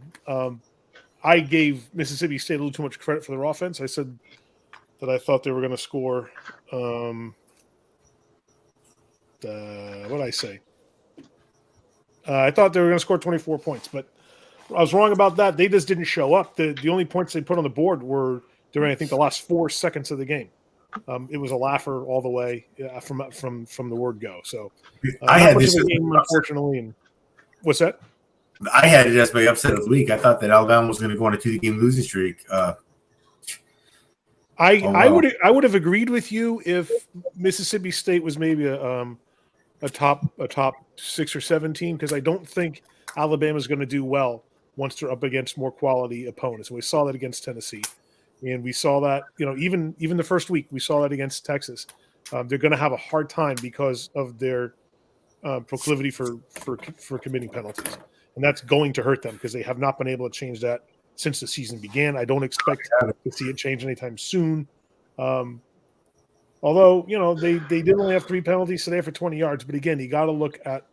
I gave Mississippi State a little too much credit for their offense. I said that I thought they were going to score. What did I say? I thought they were going to score 24 points, but I was wrong about that. They just didn't show up. The only points they put on the board were during, I think, the last 4 seconds of the game. It was a laugher all the way from the word go. So I had this game, unfortunately. And what's that? I had it as my upset of the week. I thought that Alabama was going to go on a 2-game losing streak. I would have agreed with you if Mississippi State was maybe a top 6 or 7 team, because I don't think Alabama's going to do well once they're up against more quality opponents. And we saw that against Tennessee, and we saw that even the first week we saw that against Texas. They're going to have a hard time because of their proclivity for committing penalties, and that's going to hurt them because they have not been able to change that since the season began. I don't expect to see it change anytime soon. Although, they did only have 3 penalties today for 20 yards. But again, you got to look at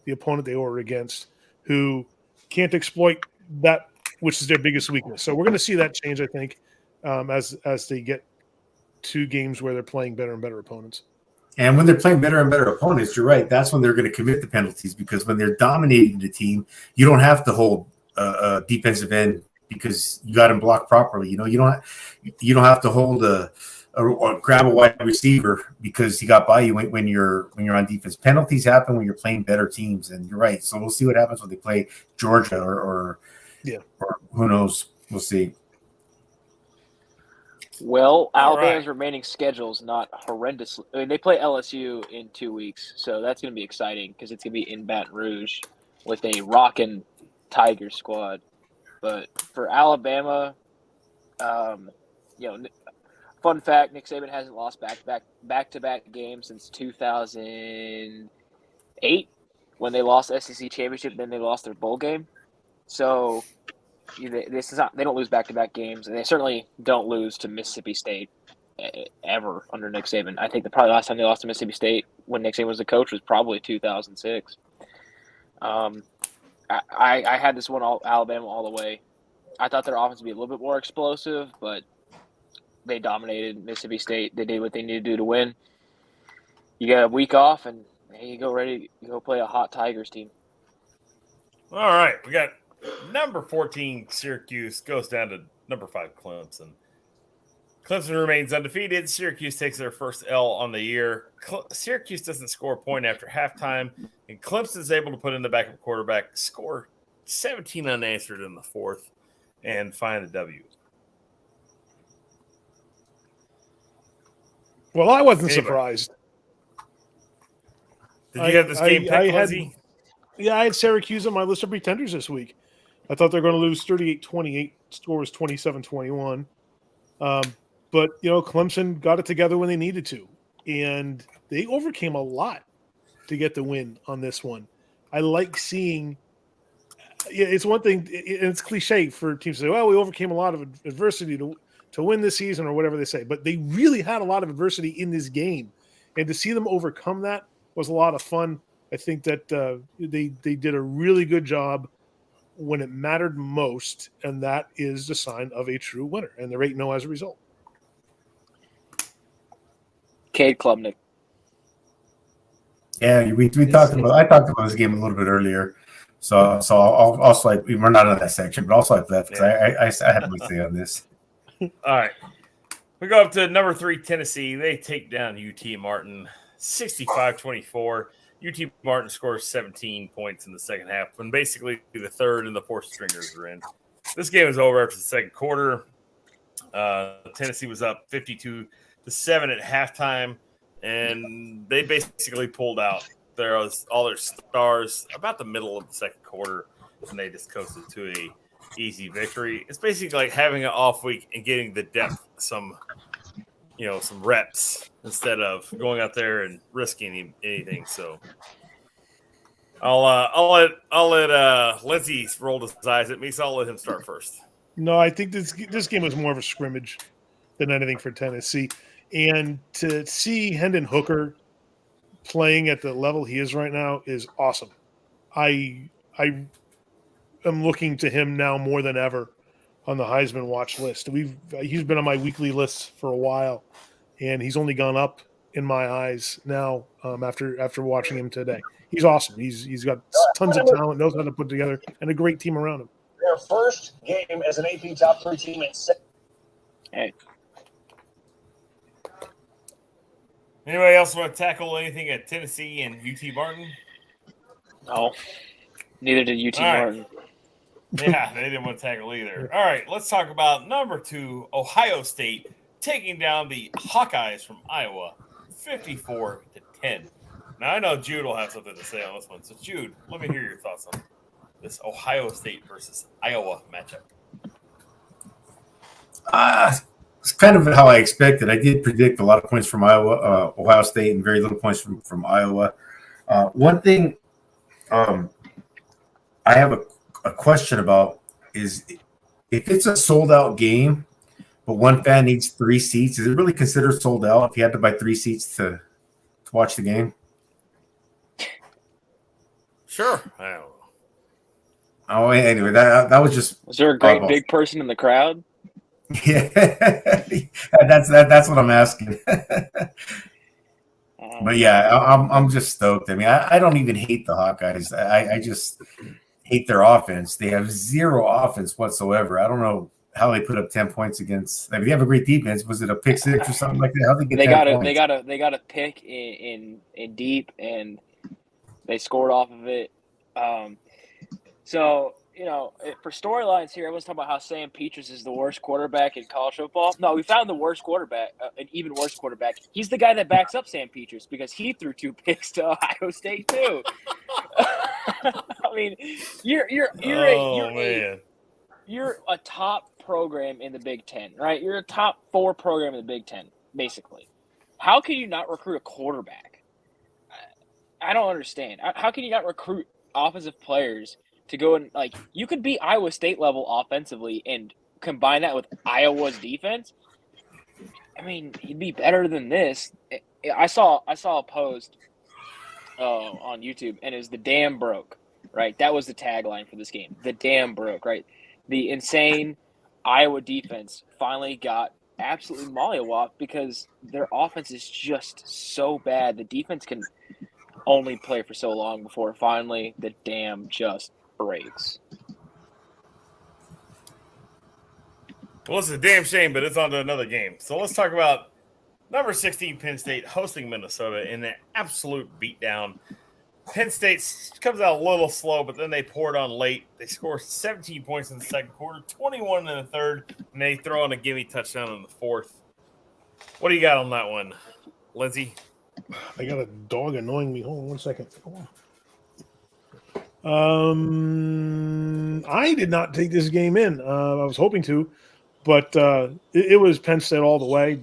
the opponent they were against, who can't exploit that, which is their biggest weakness. So we're going to see that change, I think, as they get 2 games where they're playing better and better opponents. And when they're playing better and better opponents, you're right. That's when they're going to commit the penalties, because when they're dominating the team, you don't have to hold a defensive end because you got him blocked properly. You don't have to hold or grab a wide receiver because he got by you when you're on defense. Penalties happen when you're playing better teams, and you're right. So we'll see what happens when they play Georgia or who knows. We'll see. Well, All Alabama's right. remaining schedule is not horrendous. I mean, they play LSU in 2 weeks, so that's going to be exciting because it's going to be in Baton Rouge with a rockin' Tiger squad. But for Alabama, fun fact: Nick Saban hasn't lost back-to-back games since 2008 when they lost the SEC championship. Then they lost their bowl game. So this is not, they don't lose back-to-back games, and they certainly don't lose to Mississippi State ever under Nick Saban. I think the probably last time they lost to Mississippi State when Nick Saban was the coach was probably 2006. I had this one Alabama all the way. I thought their offense would be a little bit more explosive, but they dominated Mississippi State. They did what they needed to do to win. You got a week off, and you go ready to go play a hot Tigers team. All right, we got number 14 Syracuse goes down to number 5 Clemson. Clemson remains undefeated. Syracuse takes their first L on the year. Syracuse doesn't score a point after halftime, and Clemson's able to put in the backup quarterback, score 17 unanswered in the fourth, and find a W. Well, I wasn't surprised. Did you have this game picked, Lizzie? I had Syracuse on my list of pretenders this week. I thought they were going to lose 38-28. Score was 27-21. But, Clemson got it together when they needed to. And they overcame a lot to get the win on this one. I like seeing – it's one thing – and it's cliche for teams to say, well, we overcame a lot of adversity to win this season or whatever they say. But they really had a lot of adversity in this game. And to see them overcome that was a lot of fun. I think that they did a really good job when it mattered most, and that is the sign of a true winner. And they're 8-0 as a result. Cade Klubnik. Yeah, we talked about. I talked about this game a little bit earlier, so I'll swipe. We're not on that section, but I'll swipe left because I had my say on this. All right, we go up to number 3 Tennessee. They take down UT Martin 65-24. UT Martin scores 17 points in the second half when basically the third and the fourth stringers are in. This game is over after the second quarter. Tennessee was up 52-7 at halftime, and they basically pulled out all their stars about the middle of the second quarter, and they just coasted to a easy victory. It's basically like having an off week and getting the depth some reps instead of going out there and risking anything. So I'll let Lindsay roll his eyes at me, so I'll let him start first. No, I think this game was more of a scrimmage than anything for Tennessee. And to see Hendon Hooker playing at the level he is right now is awesome. I am looking to him now more than ever on the Heisman watch list. He's been on my weekly list for a while, and he's only gone up in my eyes now after watching him today. He's awesome. He's got tons of talent, knows how to put together, and a great team around him. Their first game as an AP top 3 team in 6. Hey, Anybody else want to tackle anything at Tennessee and UT Martin? no, neither did UT All right. Martin. Yeah, they didn't want to tackle either. All right, let's talk about number 2, Ohio State, taking down the Hawkeyes from Iowa, 54-10. Now, I know Jude will have something to say on this one. So, Jude, let me hear your thoughts on this Ohio State versus Iowa matchup. It's kind of how I expected. I did predict a lot of points from Ohio State, and very little points from Iowa. One thing I have a question about is if it's a sold out game, but one fan needs 3 seats, is it really considered sold out if you had to buy 3 seats to watch the game? Sure. I don't know. Oh, anyway, that was just Was there a great big person in the crowd? yeah. that's what I'm asking. But yeah, I'm just stoked. I mean, I don't even hate the Hawkeyes. I just hate their offense. They have 0 offense whatsoever. I don't know how they put up 10 points against. I mean, they have a great defense. Was it a pick six or something like that? How they get 10 points? They got a pick in deep, and they scored off of it. So, you know, for storylines here, everyone's talking about how Sam Petras is the worst quarterback in college football. No, we found the worst quarterback, an even worse quarterback. He's the guy that backs up Sam Petras because he threw 2 picks to Ohio State too. I mean, you're a top program in the Big Ten, right? You're a top 4 program in the Big Ten, basically. How can you not recruit a quarterback? I don't understand. How can you not recruit offensive players to go and, like, you could be Iowa State level offensively and combine that with Iowa's defense? I mean, he'd be better than this. I saw a post on YouTube, and it was "The dam broke," right? That was the tagline for this game. The dam broke, right? The insane Iowa defense finally got absolutely mollywopped because their offense is just so bad. The defense can only play for so long before finally the dam just breaks. Well, it's a damn shame, but it's on to another game. So let's talk about number 16 Penn State hosting Minnesota in an absolute beatdown. Penn State comes out a little slow, but then they pour it on late. They score 17 points in the second quarter, 21 in the third, and they throw in a gimme touchdown in the fourth. What do you got on that one, Lindsay? I got a dog annoying me. Hold on 1 second. I did not take this game in. I was hoping to, but it was Penn State all the way.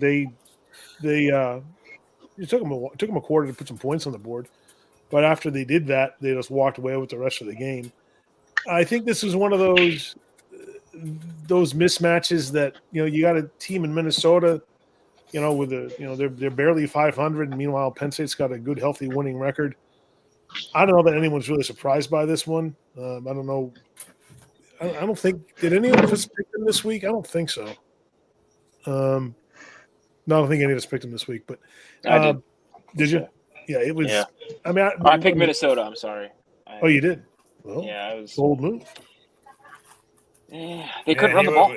It took them a quarter to put some points on the board, but after they did that, they just walked away with the rest of the game. I think this is one of those mismatches that, you know, you got a team in Minnesota, you know, with they're barely 500, and meanwhile Penn State's got a good, healthy winning record. I don't know that anyone's really surprised by this one. I don't know. I don't think – did any of us pick them this week? I don't think so. No, I don't think any of us picked them this week. But I did. Did you? Yeah, it was. Yeah. I mean, I picked Minnesota. I'm sorry. Oh, you did? Well, yeah, it was bold move. Yeah, they couldn't run the ball.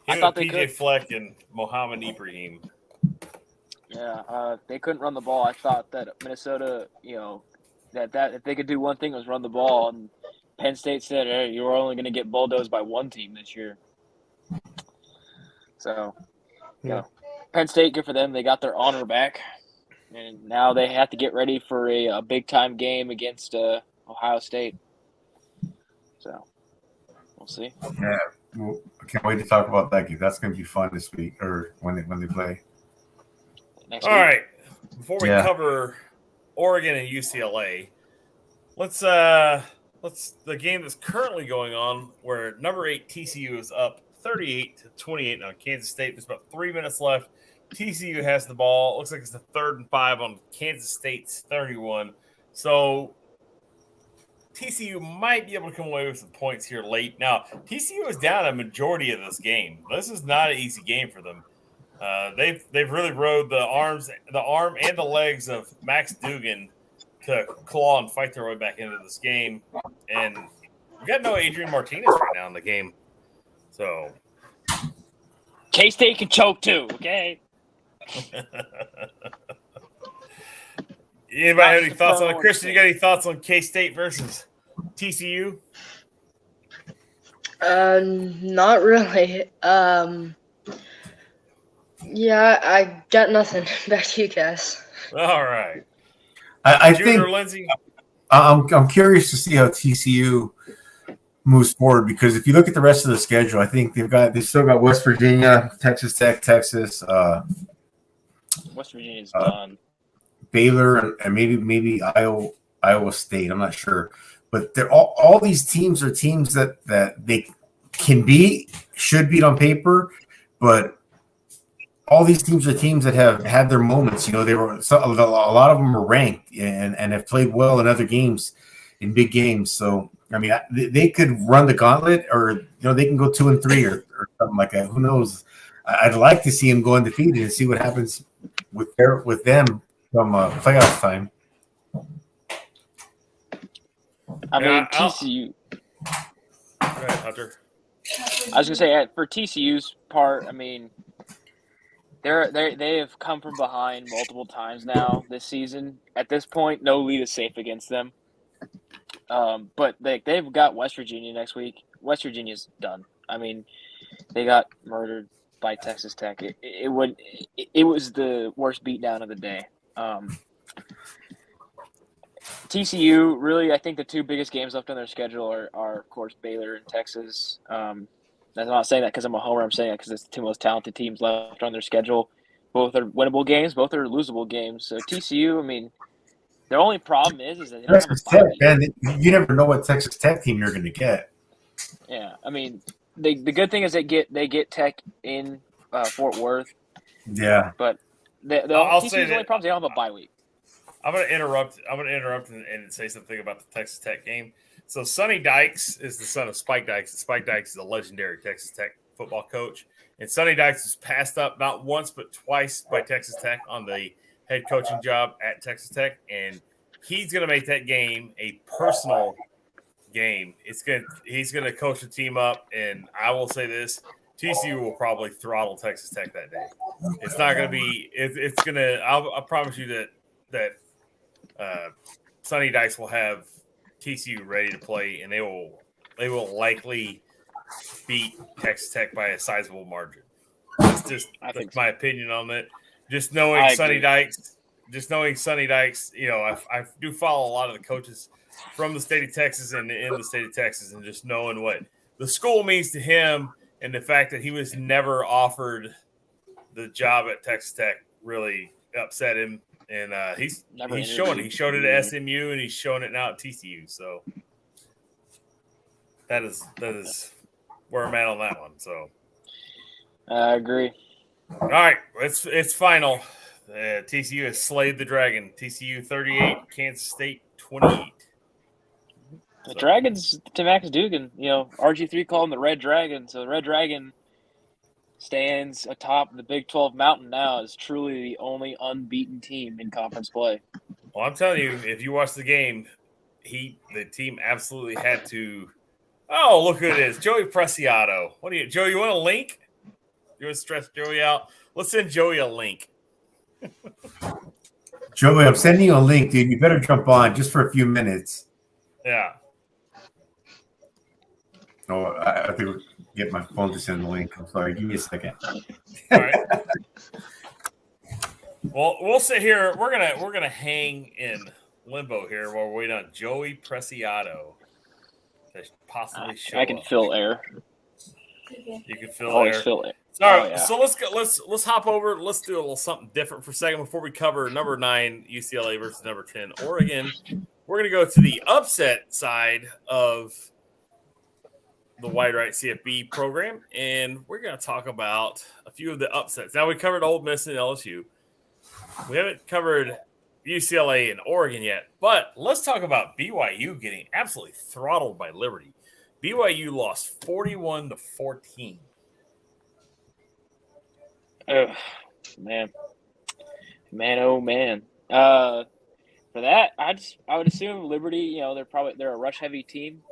I thought they PJ could. Fleck and Mohamed Ibrahim. Yeah, they couldn't run the ball. I thought that Minnesota, you know, that if they could do one thing, it was run the ball. And Penn State said, "Hey, you're only going to get bulldozed by one team this year." So, yeah, Penn State, good for them. They got their honor back, and now they have to get ready for a big time game against Ohio State. So, we'll see. Yeah, well, I can't wait to talk about that game. That's going to be fun this week, or when they play. Next All week. right. Before we cover Oregon and UCLA, let's the game that's currently going on, where number 8 TCU is up 38-28 on Kansas State. There's about 3 minutes left. TCU has the ball. It looks like it's the 3rd and 5 on Kansas State's 31. So TCU might be able to come away with some points here late. Now, TCU is down a majority of this game. This is not an easy game for them. They've really rode the arm and the legs of Max Duggan to claw and fight their way back into this game. And we got no Adrian Martinez right now in the game. So K-State can choke too, okay? Anybody have any thoughts on it? Christian, you got any thoughts on K-State versus TCU? Not really. Yeah, I got nothing. Back to you guys. All right. I Junior think Lindsay? I'm curious to see how TCU moves forward, because if you look at the rest of the schedule, I think they've still got West Virginia, Texas Tech, Texas. West Virginia's done. Baylor, and maybe Iowa State. I'm not sure, but they're all these teams are teams that they can beat, should beat on paper, but all these teams are teams that have had their moments. You know, a lot of them are ranked and have played well in other games, in big games. So I mean, they could run the gauntlet, or they can go 2-3 or something like that. Who knows? I'd like to see them go undefeated and see what happens with them from playoff time. I mean, Yeah, TCU. Go ahead, Hunter. I was gonna say for TCU's part, I mean, they have come from behind multiple times now this season. At this point, no lead is safe against them. But they've got West Virginia next week. West Virginia's done. I mean, they got murdered by Texas Tech. It was the worst beatdown of the day. TCU, really, I think the two biggest games left on their schedule are of course, Baylor and Texas. I'm not saying that because I'm a homer. I'm saying that because it's the two most talented teams left on their schedule. Both are winnable games. Both are losable games. So TCU, I mean, their only problem is that they don't Texas have a Tech, man, you never know what Texas Tech team you're going to get. Yeah, I mean, the good thing is they get Tech in Fort Worth, Yeah, but I'll TCU's say only that- problem is they don't have a bye week. I'm going to interrupt. And say something about the Texas Tech game. So Sonny Dykes is the son of Spike Dykes. And Spike Dykes is a legendary Texas Tech football coach. And Sonny Dykes was passed up not once but twice by Texas Tech on the head coaching job at Texas Tech. And he's going to make that game a personal game. He's going to coach the team up. And I will say this: TCU will probably throttle Texas Tech that day. It's not going to be. It's going to. I promise you that Sonny Dykes will have TCU ready to play, and they will likely beat Texas Tech by a sizable margin. That's my opinion on it. Just knowing Sonny Dykes, I do follow a lot of the coaches from the state of Texas and in the state of Texas, and just knowing what the school means to him, and the fact that he was never offered the job at Texas Tech really upset him. And he's showing it. He showed it at SMU, and he's showing it now at TCU. So that is where I'm at on that one. So I agree. All right, it's final. TCU has slayed the dragon. TCU 38, Kansas State 28. The Dragons, to Max Dugan, RG3 called him the Red Dragon. So the Red Dragon stands atop the Big 12 mountain now as truly the only unbeaten team in conference play. Well, I'm telling you, if you watch the game, the team absolutely had to. Oh, look who it is, Joey Preciado. Joey? You want a link? You want to stress Joey out? Let's send Joey a link. Joey, I'm sending you a link, dude. You better jump on just for a few minutes. Yeah. Oh, I think we'll get my phone to send the link. I'm sorry. Give me a second. All right. Well, we'll sit here. We're gonna hang in limbo here while we wait on Joey Preciado to possibly show I can up. fill air. You can fill Always air. fill it. All right, yeah. so let's go. Let's hop over. Let's do a little something different for a second before we cover number 9 UCLA versus number 10 Oregon. We're gonna go to the upset side of the Wide Right CFB program, and we're gonna talk about a few of the upsets. Now we covered Ole Miss and LSU. We haven't covered UCLA and Oregon yet, but let's talk about BYU getting absolutely throttled by Liberty. BYU lost 41-14. Oh, man. Oh man. For that, I would assume Liberty. They're a rush heavy team.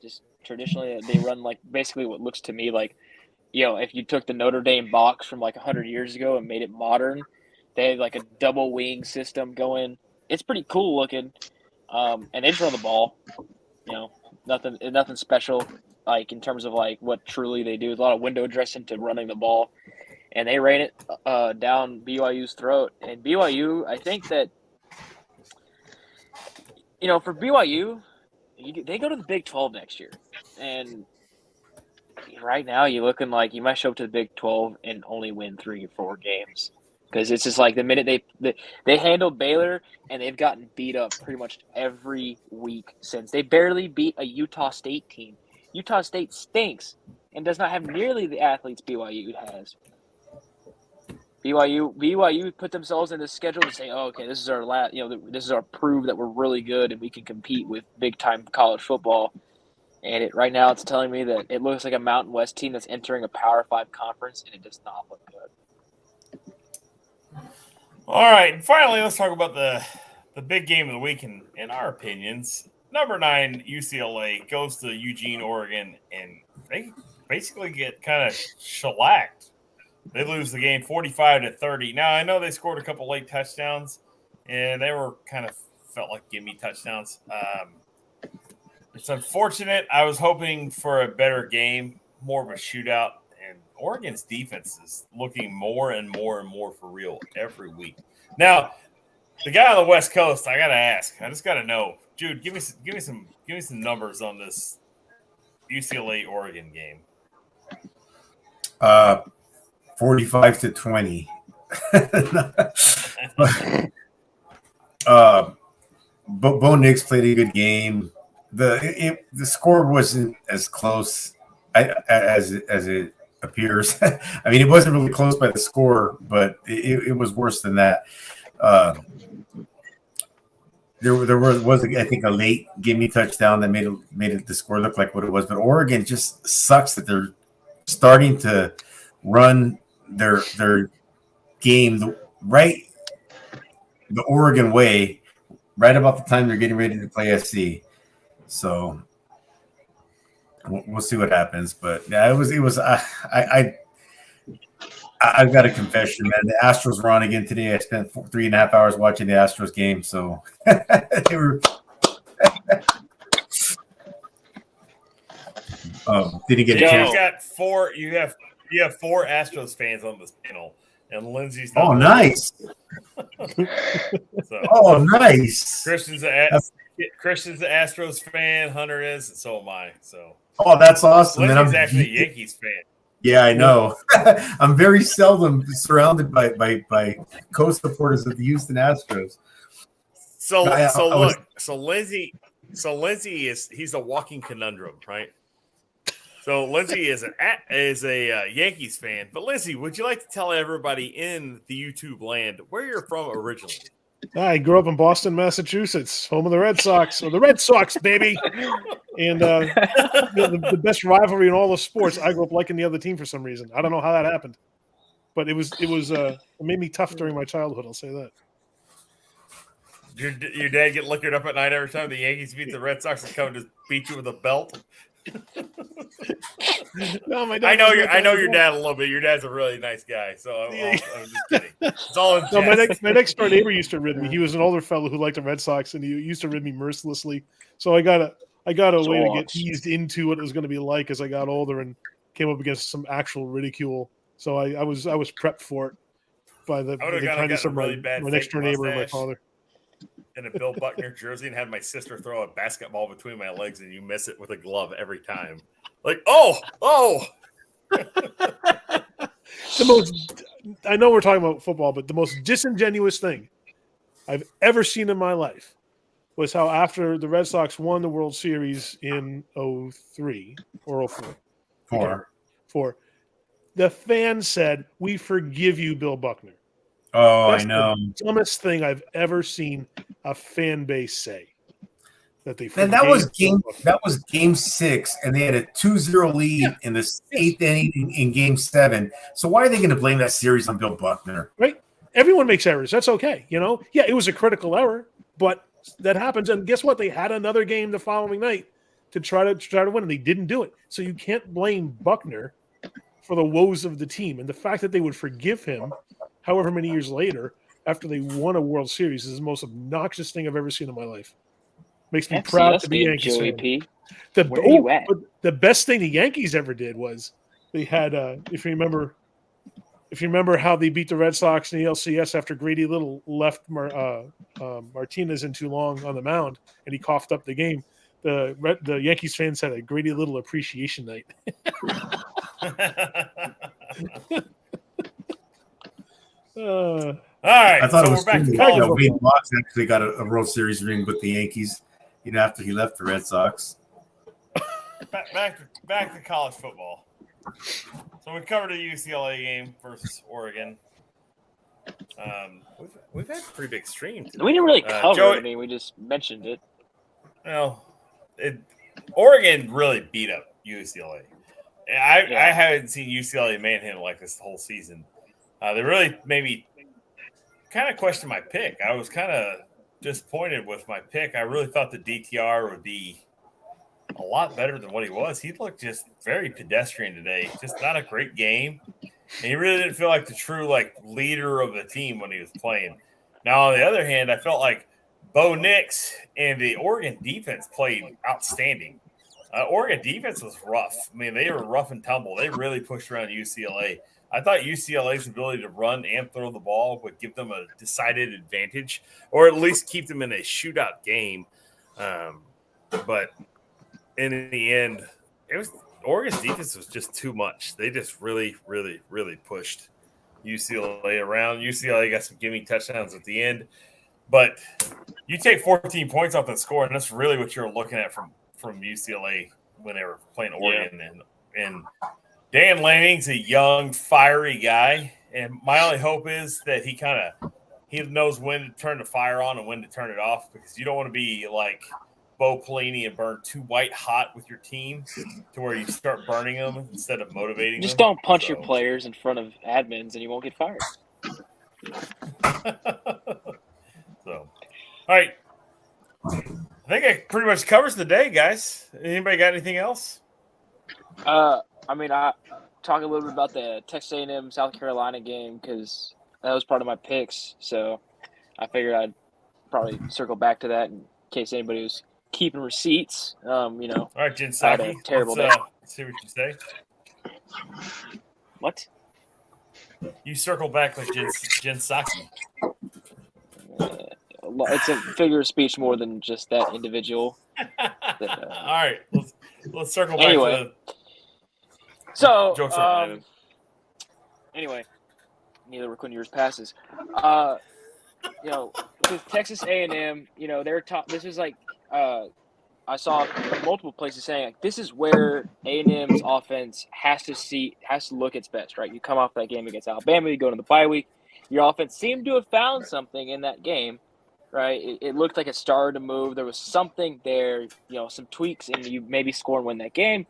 Just traditionally, they run like basically what looks to me like, if you took the Notre Dame box from like 100 years ago and made it modern, they had like a double wing system going. It's pretty cool looking, and they just run the ball. Nothing special like in terms of like what truly they do. There's a lot of window dressing to running the ball. And they ran it down BYU's throat. And BYU, I think that, for BYU, they go to the Big 12 next year. And right now, you're looking like you might show up to the Big 12 and only win 3 or 4 games. because it's just like the minute they handled Baylor and they've gotten beat up pretty much every week since. They barely beat a Utah State team. Utah State stinks and does not have nearly the athletes BYU has. BYU put themselves in the schedule to say, "Oh, okay, this is our this is our prove that we're really good and we can compete with big time college football." And right now, it's telling me that it looks like a Mountain West team that's entering a Power 5 conference, and it does not look good. All right, and finally, let's talk about the big game of the week in our opinions. Number 9 UCLA goes to Eugene, Oregon, and they basically get kind of shellacked. They lose the game 45-30. Now, I know they scored a couple late touchdowns, and they were kind of felt like gimme touchdowns. It's unfortunate. I was hoping for a better game, more of a shootout, and Oregon's defense is looking more and more and more for real every week. Now, the guy on the West Coast, I gotta ask. I just gotta know, Jude. Give me some numbers on this UCLA Oregon game. 45-20. Bo Nix played a good game. The score wasn't as close as it appears. I mean, it wasn't really close by the score, but it was worse than that. There was I think a late gimme touchdown that made the score look like what it was. But Oregon just sucks that they're starting to run their game the Oregon way right about the time they're getting ready to play SC. So we'll see what happens. But yeah, I've got a confession, man. The Astros were on again today. I spent 3.5 hours watching the Astros game, so they were. Didn't get a chance. You have 4 Astros fans on this panel, and Lindsay's. Oh, nice. So, nice. Christian's an Astros fan. Hunter is, and so am I. So. Oh, that's awesome. Lindsay's actually a Yankees fan. Yeah, I know. I'm very seldom surrounded by co-supporters of the Houston Astros. So Lindsay he's a walking conundrum, right? So Lindsay is a Yankees fan, but Lindsay, would you like to tell everybody in the YouTube land where you're from originally? I grew up in Boston, Massachusetts, home of the Red Sox. So the Red Sox, baby. And the best rivalry in all of sports. I grew up liking the other team for some reason. I don't know how that happened, but it made me tough during my childhood. I'll say that. Your dad get liquored up at night every time the Yankees beat the Red Sox and come to beat you with a belt? No, my dad. I know your dad a little bit. Your dad's a really nice guy, so I'm just kidding. It's all in jest. No, my next door neighbor used to rid me. He was an older fellow who liked the Red Sox, and he used to rid me mercilessly. So I got a way to get eased into what it was going to be like as I got older and came up against some actual ridicule. So I was prepped for it by the kindness of my next door neighbor and my father. In a Bill Buckner jersey and had my sister throw a basketball between my legs and you miss it with a glove every time. Like, oh. I know we're talking about football, but the most disingenuous thing I've ever seen in my life was how after the Red Sox won the World Series in 03 or 04. 4. The fans said, "We forgive you, Bill Buckner." Oh, That's I know. The dumbest thing I've ever seen a fan base say. That they and that was game 6, and they had a 2-0 lead in the 8th inning in game 7. So why are they going to blame that series on Bill Buckner? Right? Everyone makes errors. That's okay. Yeah, it was a critical error, but that happens. And guess what? They had another game the following night to try to win, and they didn't do it. So you can't blame Buckner for the woes of the team. And the fact that they would forgive him however many years later after they won a World Series is the most obnoxious thing I've ever seen in my life. Makes me proud to be Yankees Joey fan. P. Where are you at? But the best thing the Yankees ever did was they had, if you remember how they beat the Red Sox in the LCS after Grady Little left Martinez in too long on the mound and he coughed up the game. The Yankees fans had a Grady Little appreciation night. All right. I thought so it was we're back cool to that college Wade football. Boggs actually got a World Series ring with the Yankees, after he left the Red Sox. Back to college football. So we covered a UCLA game versus Oregon. We've had a pretty big stream today. We didn't really cover Joey, it. I mean, we just mentioned it. Well, Oregon really beat up UCLA. I haven't seen UCLA manhandle like this the whole season. They really maybe kind of questioned my pick. I was kind of disappointed with my pick. I really thought the DTR would be a lot better than what he was. He looked just very pedestrian today. Just not a great game. And he really didn't feel like the true leader of the team when he was playing. Now, on the other hand, I felt like Bo Nix and the Oregon defense played outstanding. Oregon defense was rough. I mean, they were rough and tumble. They really pushed around UCLA. I thought UCLA's ability to run and throw the ball would give them a decided advantage, or at least keep them in a shootout game. But in the end, Oregon's defense was just too much. They just really, really, really pushed UCLA around. UCLA got some gimme touchdowns at the end. But you take 14 points off the score, and that's really what you're looking at from UCLA when they were playing Oregon. Yeah. And Dan Lanning's a young, fiery guy, and my only hope is that he knows when to turn the fire on and when to turn it off, because you don't want to be like Bo Pelini and burn too white hot with your team to where you start burning them instead of motivating Just them. don't punch your players in front of admins, and you won't get fired. So, all right. I think it pretty much covers the day, guys. Anybody got anything else? I talk a little bit about the Texas A&M South Carolina game because that was part of my picks. So I figured I'd probably circle back to that in case anybody was keeping receipts. All right, Jen Psaki. Terrible day. Let's see what you say. What? You circle back with Jen Psaki. It's a figure of speech more than just that individual. All right, let's circle back anyway. to So, jokes anyway, neither were years passes. With Texas A&M, they're top. This is I saw multiple places saying this is where A&M's offense has to look its best, right? You come off that game against Alabama, you go into the bye week. Your offense seemed to have found something in that game, right? It looked like it started to move. There was something there, some tweaks, and you maybe score and win that game.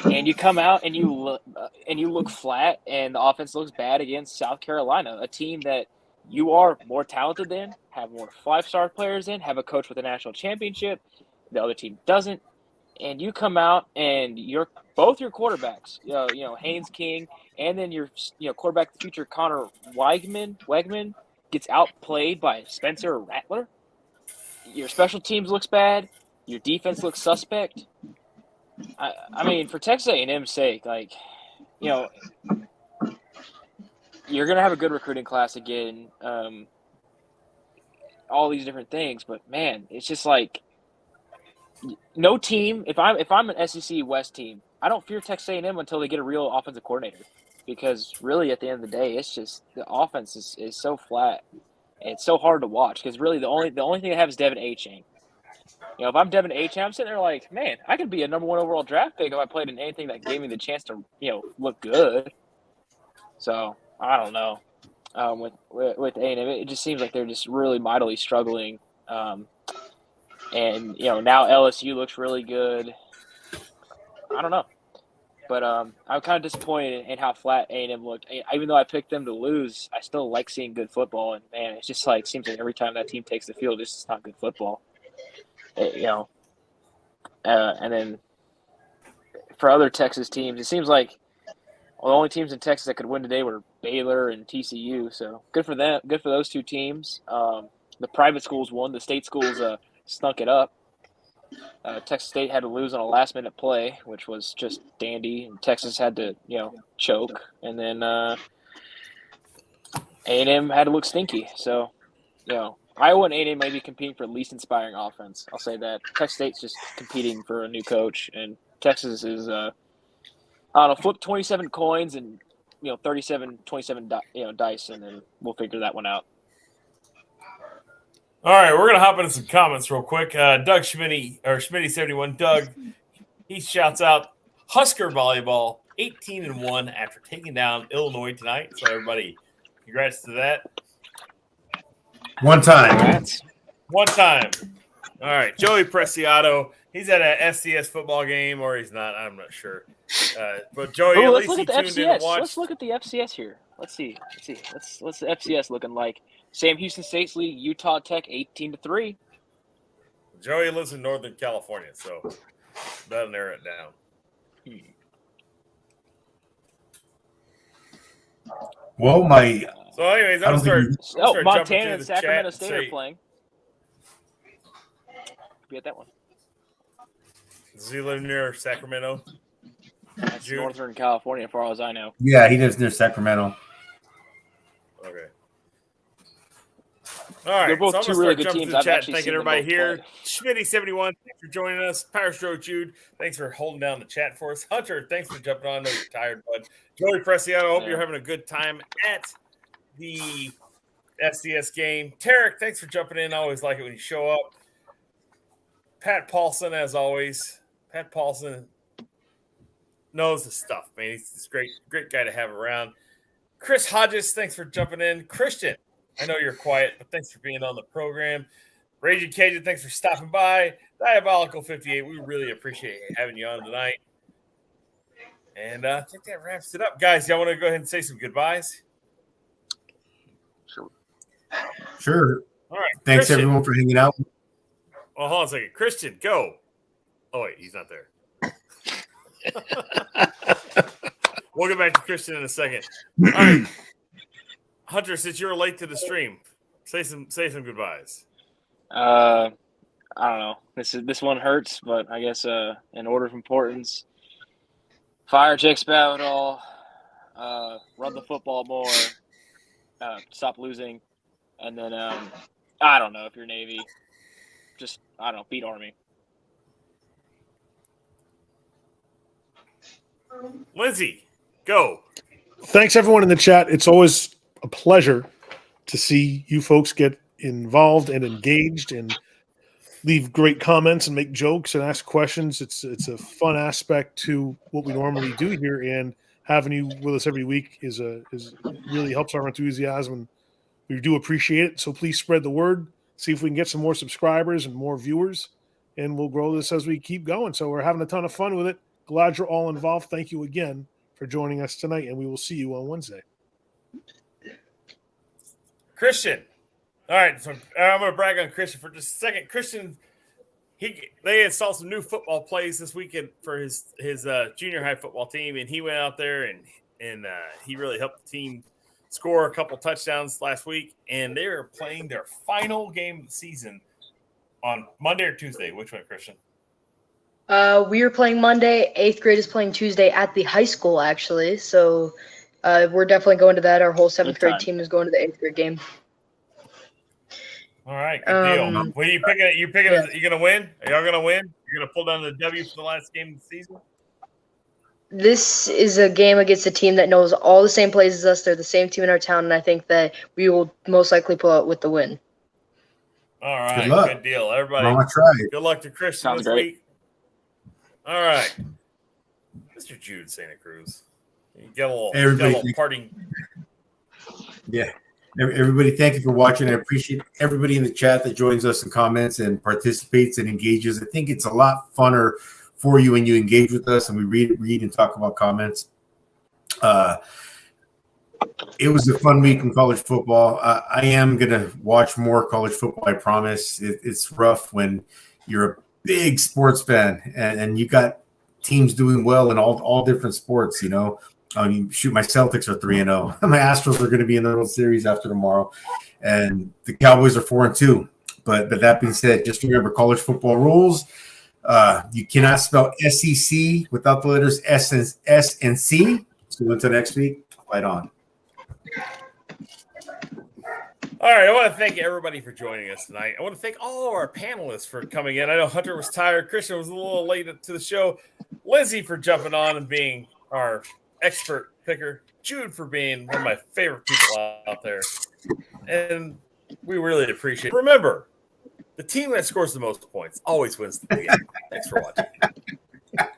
And you come out and you look flat, and the offense looks bad against South Carolina, a team that you are more talented than, have more 5-star players in, have a coach with a national championship. The other team doesn't, and you come out and both your quarterbacks, Haynes King, and then your quarterback, the future Connor Wegman gets outplayed by Spencer Rattler. Your special teams looks bad. Your defense looks suspect. I mean, for Texas A&M's sake, you're gonna have a good recruiting class again. All these different things, but man, it's just no team. If I'm an SEC West team, I don't fear Texas A&M until they get a real offensive coordinator, because really at the end of the day, it's just the offense is so flat. It's so hard to watch because really the only thing I have is Devin Achane. If I'm Devin Achane, I'm sitting there like, man, I could be a number 1 overall draft pick if I played in anything that gave me the chance to look good. So I don't know. With A&M, it just seems like they're just really mightily struggling. And now LSU looks really good. I don't know, but I'm kind of disappointed in how flat A&M looked. Even though I picked them to lose, I still like seeing good football. And man, it's just seems like every time that team takes the field, it's just not good football. And then for other Texas teams, it seems like the only teams in Texas that could win today were Baylor and TCU. So good for them. Good for those two teams. The private schools won. The state schools snuck it up. Texas State had to lose on a last-minute play, which was just dandy. And Texas had to, choke. And then A&M had to look stinky. So, Iowa and A&M may be competing for least inspiring offense. I'll say that. Texas State's just competing for a new coach, and Texas is, flip 27 coins and, 37-27 dice, and then we'll figure that one out. All right, we're gonna hop into some comments real quick. Doug Schmitty71. Doug, he shouts out Husker volleyball 18-1 after taking down Illinois tonight. So everybody, congrats to that. One time. Congrats. One time. All right, Joey Preciado. He's at a FCS football game, or he's not. I'm not sure. But Joey, at Let's least look he at the tuned in FCS. to watch. Let's look at the FCS here. Let's see. What's the FCS looking like? Sam Houston State's lead Utah Tech 18-3. Joey lives in Northern California, so that'll narrow it down. Well, my So, anyways, I I'm don't start. think Oh, jumping Montana through and the Sacramento chat State and are playing. Be at that one. Does he live near Sacramento? That's Jude? Northern California, as far as I know. yeah, he lives near Sacramento. Okay. All right. They're both so I'm two gonna really start good jumping teams. through the I've chat. actually Thanking seen them everybody both here. play. Schmitty71, thanks for joining us. Power Stroke Jude, thanks for holding down the chat for us. Hunter, thanks for jumping on. I know you're tired, bud. Joey Preciado, I hope Yeah. you're having a good time at the FCS game. Tarek, thanks for jumping in. I always like it when you show up. Pat Paulson, as always. Pat Paulson knows the stuff, man. He's a great guy to have around. Chris Hodges, thanks for jumping in. Christian, I know you're quiet, but thanks for being on the program. Raging Cajun, thanks for stopping by. Diabolical 58, we really appreciate having you on tonight. And I think that wraps it up. Guys, y'all want to go ahead and say some goodbyes? Sure. All right. Thanks Christian. everyone for hanging out. Well, hold on a second. Christian, go. Oh, wait, he's not there. We'll get back to Christian in a second. All right. Hunter, since you were late to the stream, say some goodbyes. I don't know. This one hurts, but I guess in order of importance, fire Jake Spavital, run the football more, stop losing, and then I don't know if you're Navy, just beat Army. Lindsay, go. Thanks, everyone in the chat. It's always a pleasure to see you folks get involved and engaged and leave great comments and make jokes and ask questions. It's a fun aspect to what we normally do here, and having you with us every week is really helps our enthusiasm, and we do appreciate it. So please spread the word. See if we can get some more subscribers and more viewers, and we'll grow this as we keep going. So we're having a ton of fun with it. Glad you're all involved. Thank you again for joining us tonight, and we will see you on Wednesday. Christian. All right, so I'm going to brag on Christian for just a second. Christian, they installed some new football plays this weekend for his junior high football team, and he went out there and he really helped the team score a couple touchdowns last week, and they are playing their final game of the season on Monday or Tuesday. Which one, Christian? We are playing Monday. 8th grade is playing Tuesday at the high school, actually. So we're definitely going to that. Our whole 7th grade team is going to the 8th grade game. All right, good deal. What are you picking? You gonna win? Are y'all gonna win? You're gonna pull down the W for the last game of the season? This is a game against a team that knows all the same plays as us. They're the same team in our town, and I think that we will most likely pull out with the win. All right, Good luck. good deal, everybody. I'm gonna try. Good luck to Christian Sounds this great. week. All right, Mr. Jude Santa Cruz, you get a little parting. Yeah. Everybody, thank you for watching. I appreciate everybody in the chat that joins us and comments and participates and engages. I think it's a lot funner for you when you engage with us and we read and talk about comments. It was a fun week in college football. I am going to watch more college football, I promise. It's rough when you're a big sports fan and you got teams doing well in all different sports, you know. I mean, shoot, my Celtics are 3-0. My Astros are going to be in the World Series after tomorrow, and the Cowboys are 4-2. But that being said, just remember college football rules. You cannot spell SEC without the letters S and C. So until next week, fight on. All right, I want to thank everybody for joining us tonight. I want to thank all of our panelists for coming in. I know Hunter was tired. Christian was a little late to the show. Lindsay for jumping on and being our expert Picker, Jude for being one of my favorite people out there. And we really appreciate it. Remember, the team that scores the most points always wins the game. Thanks for watching.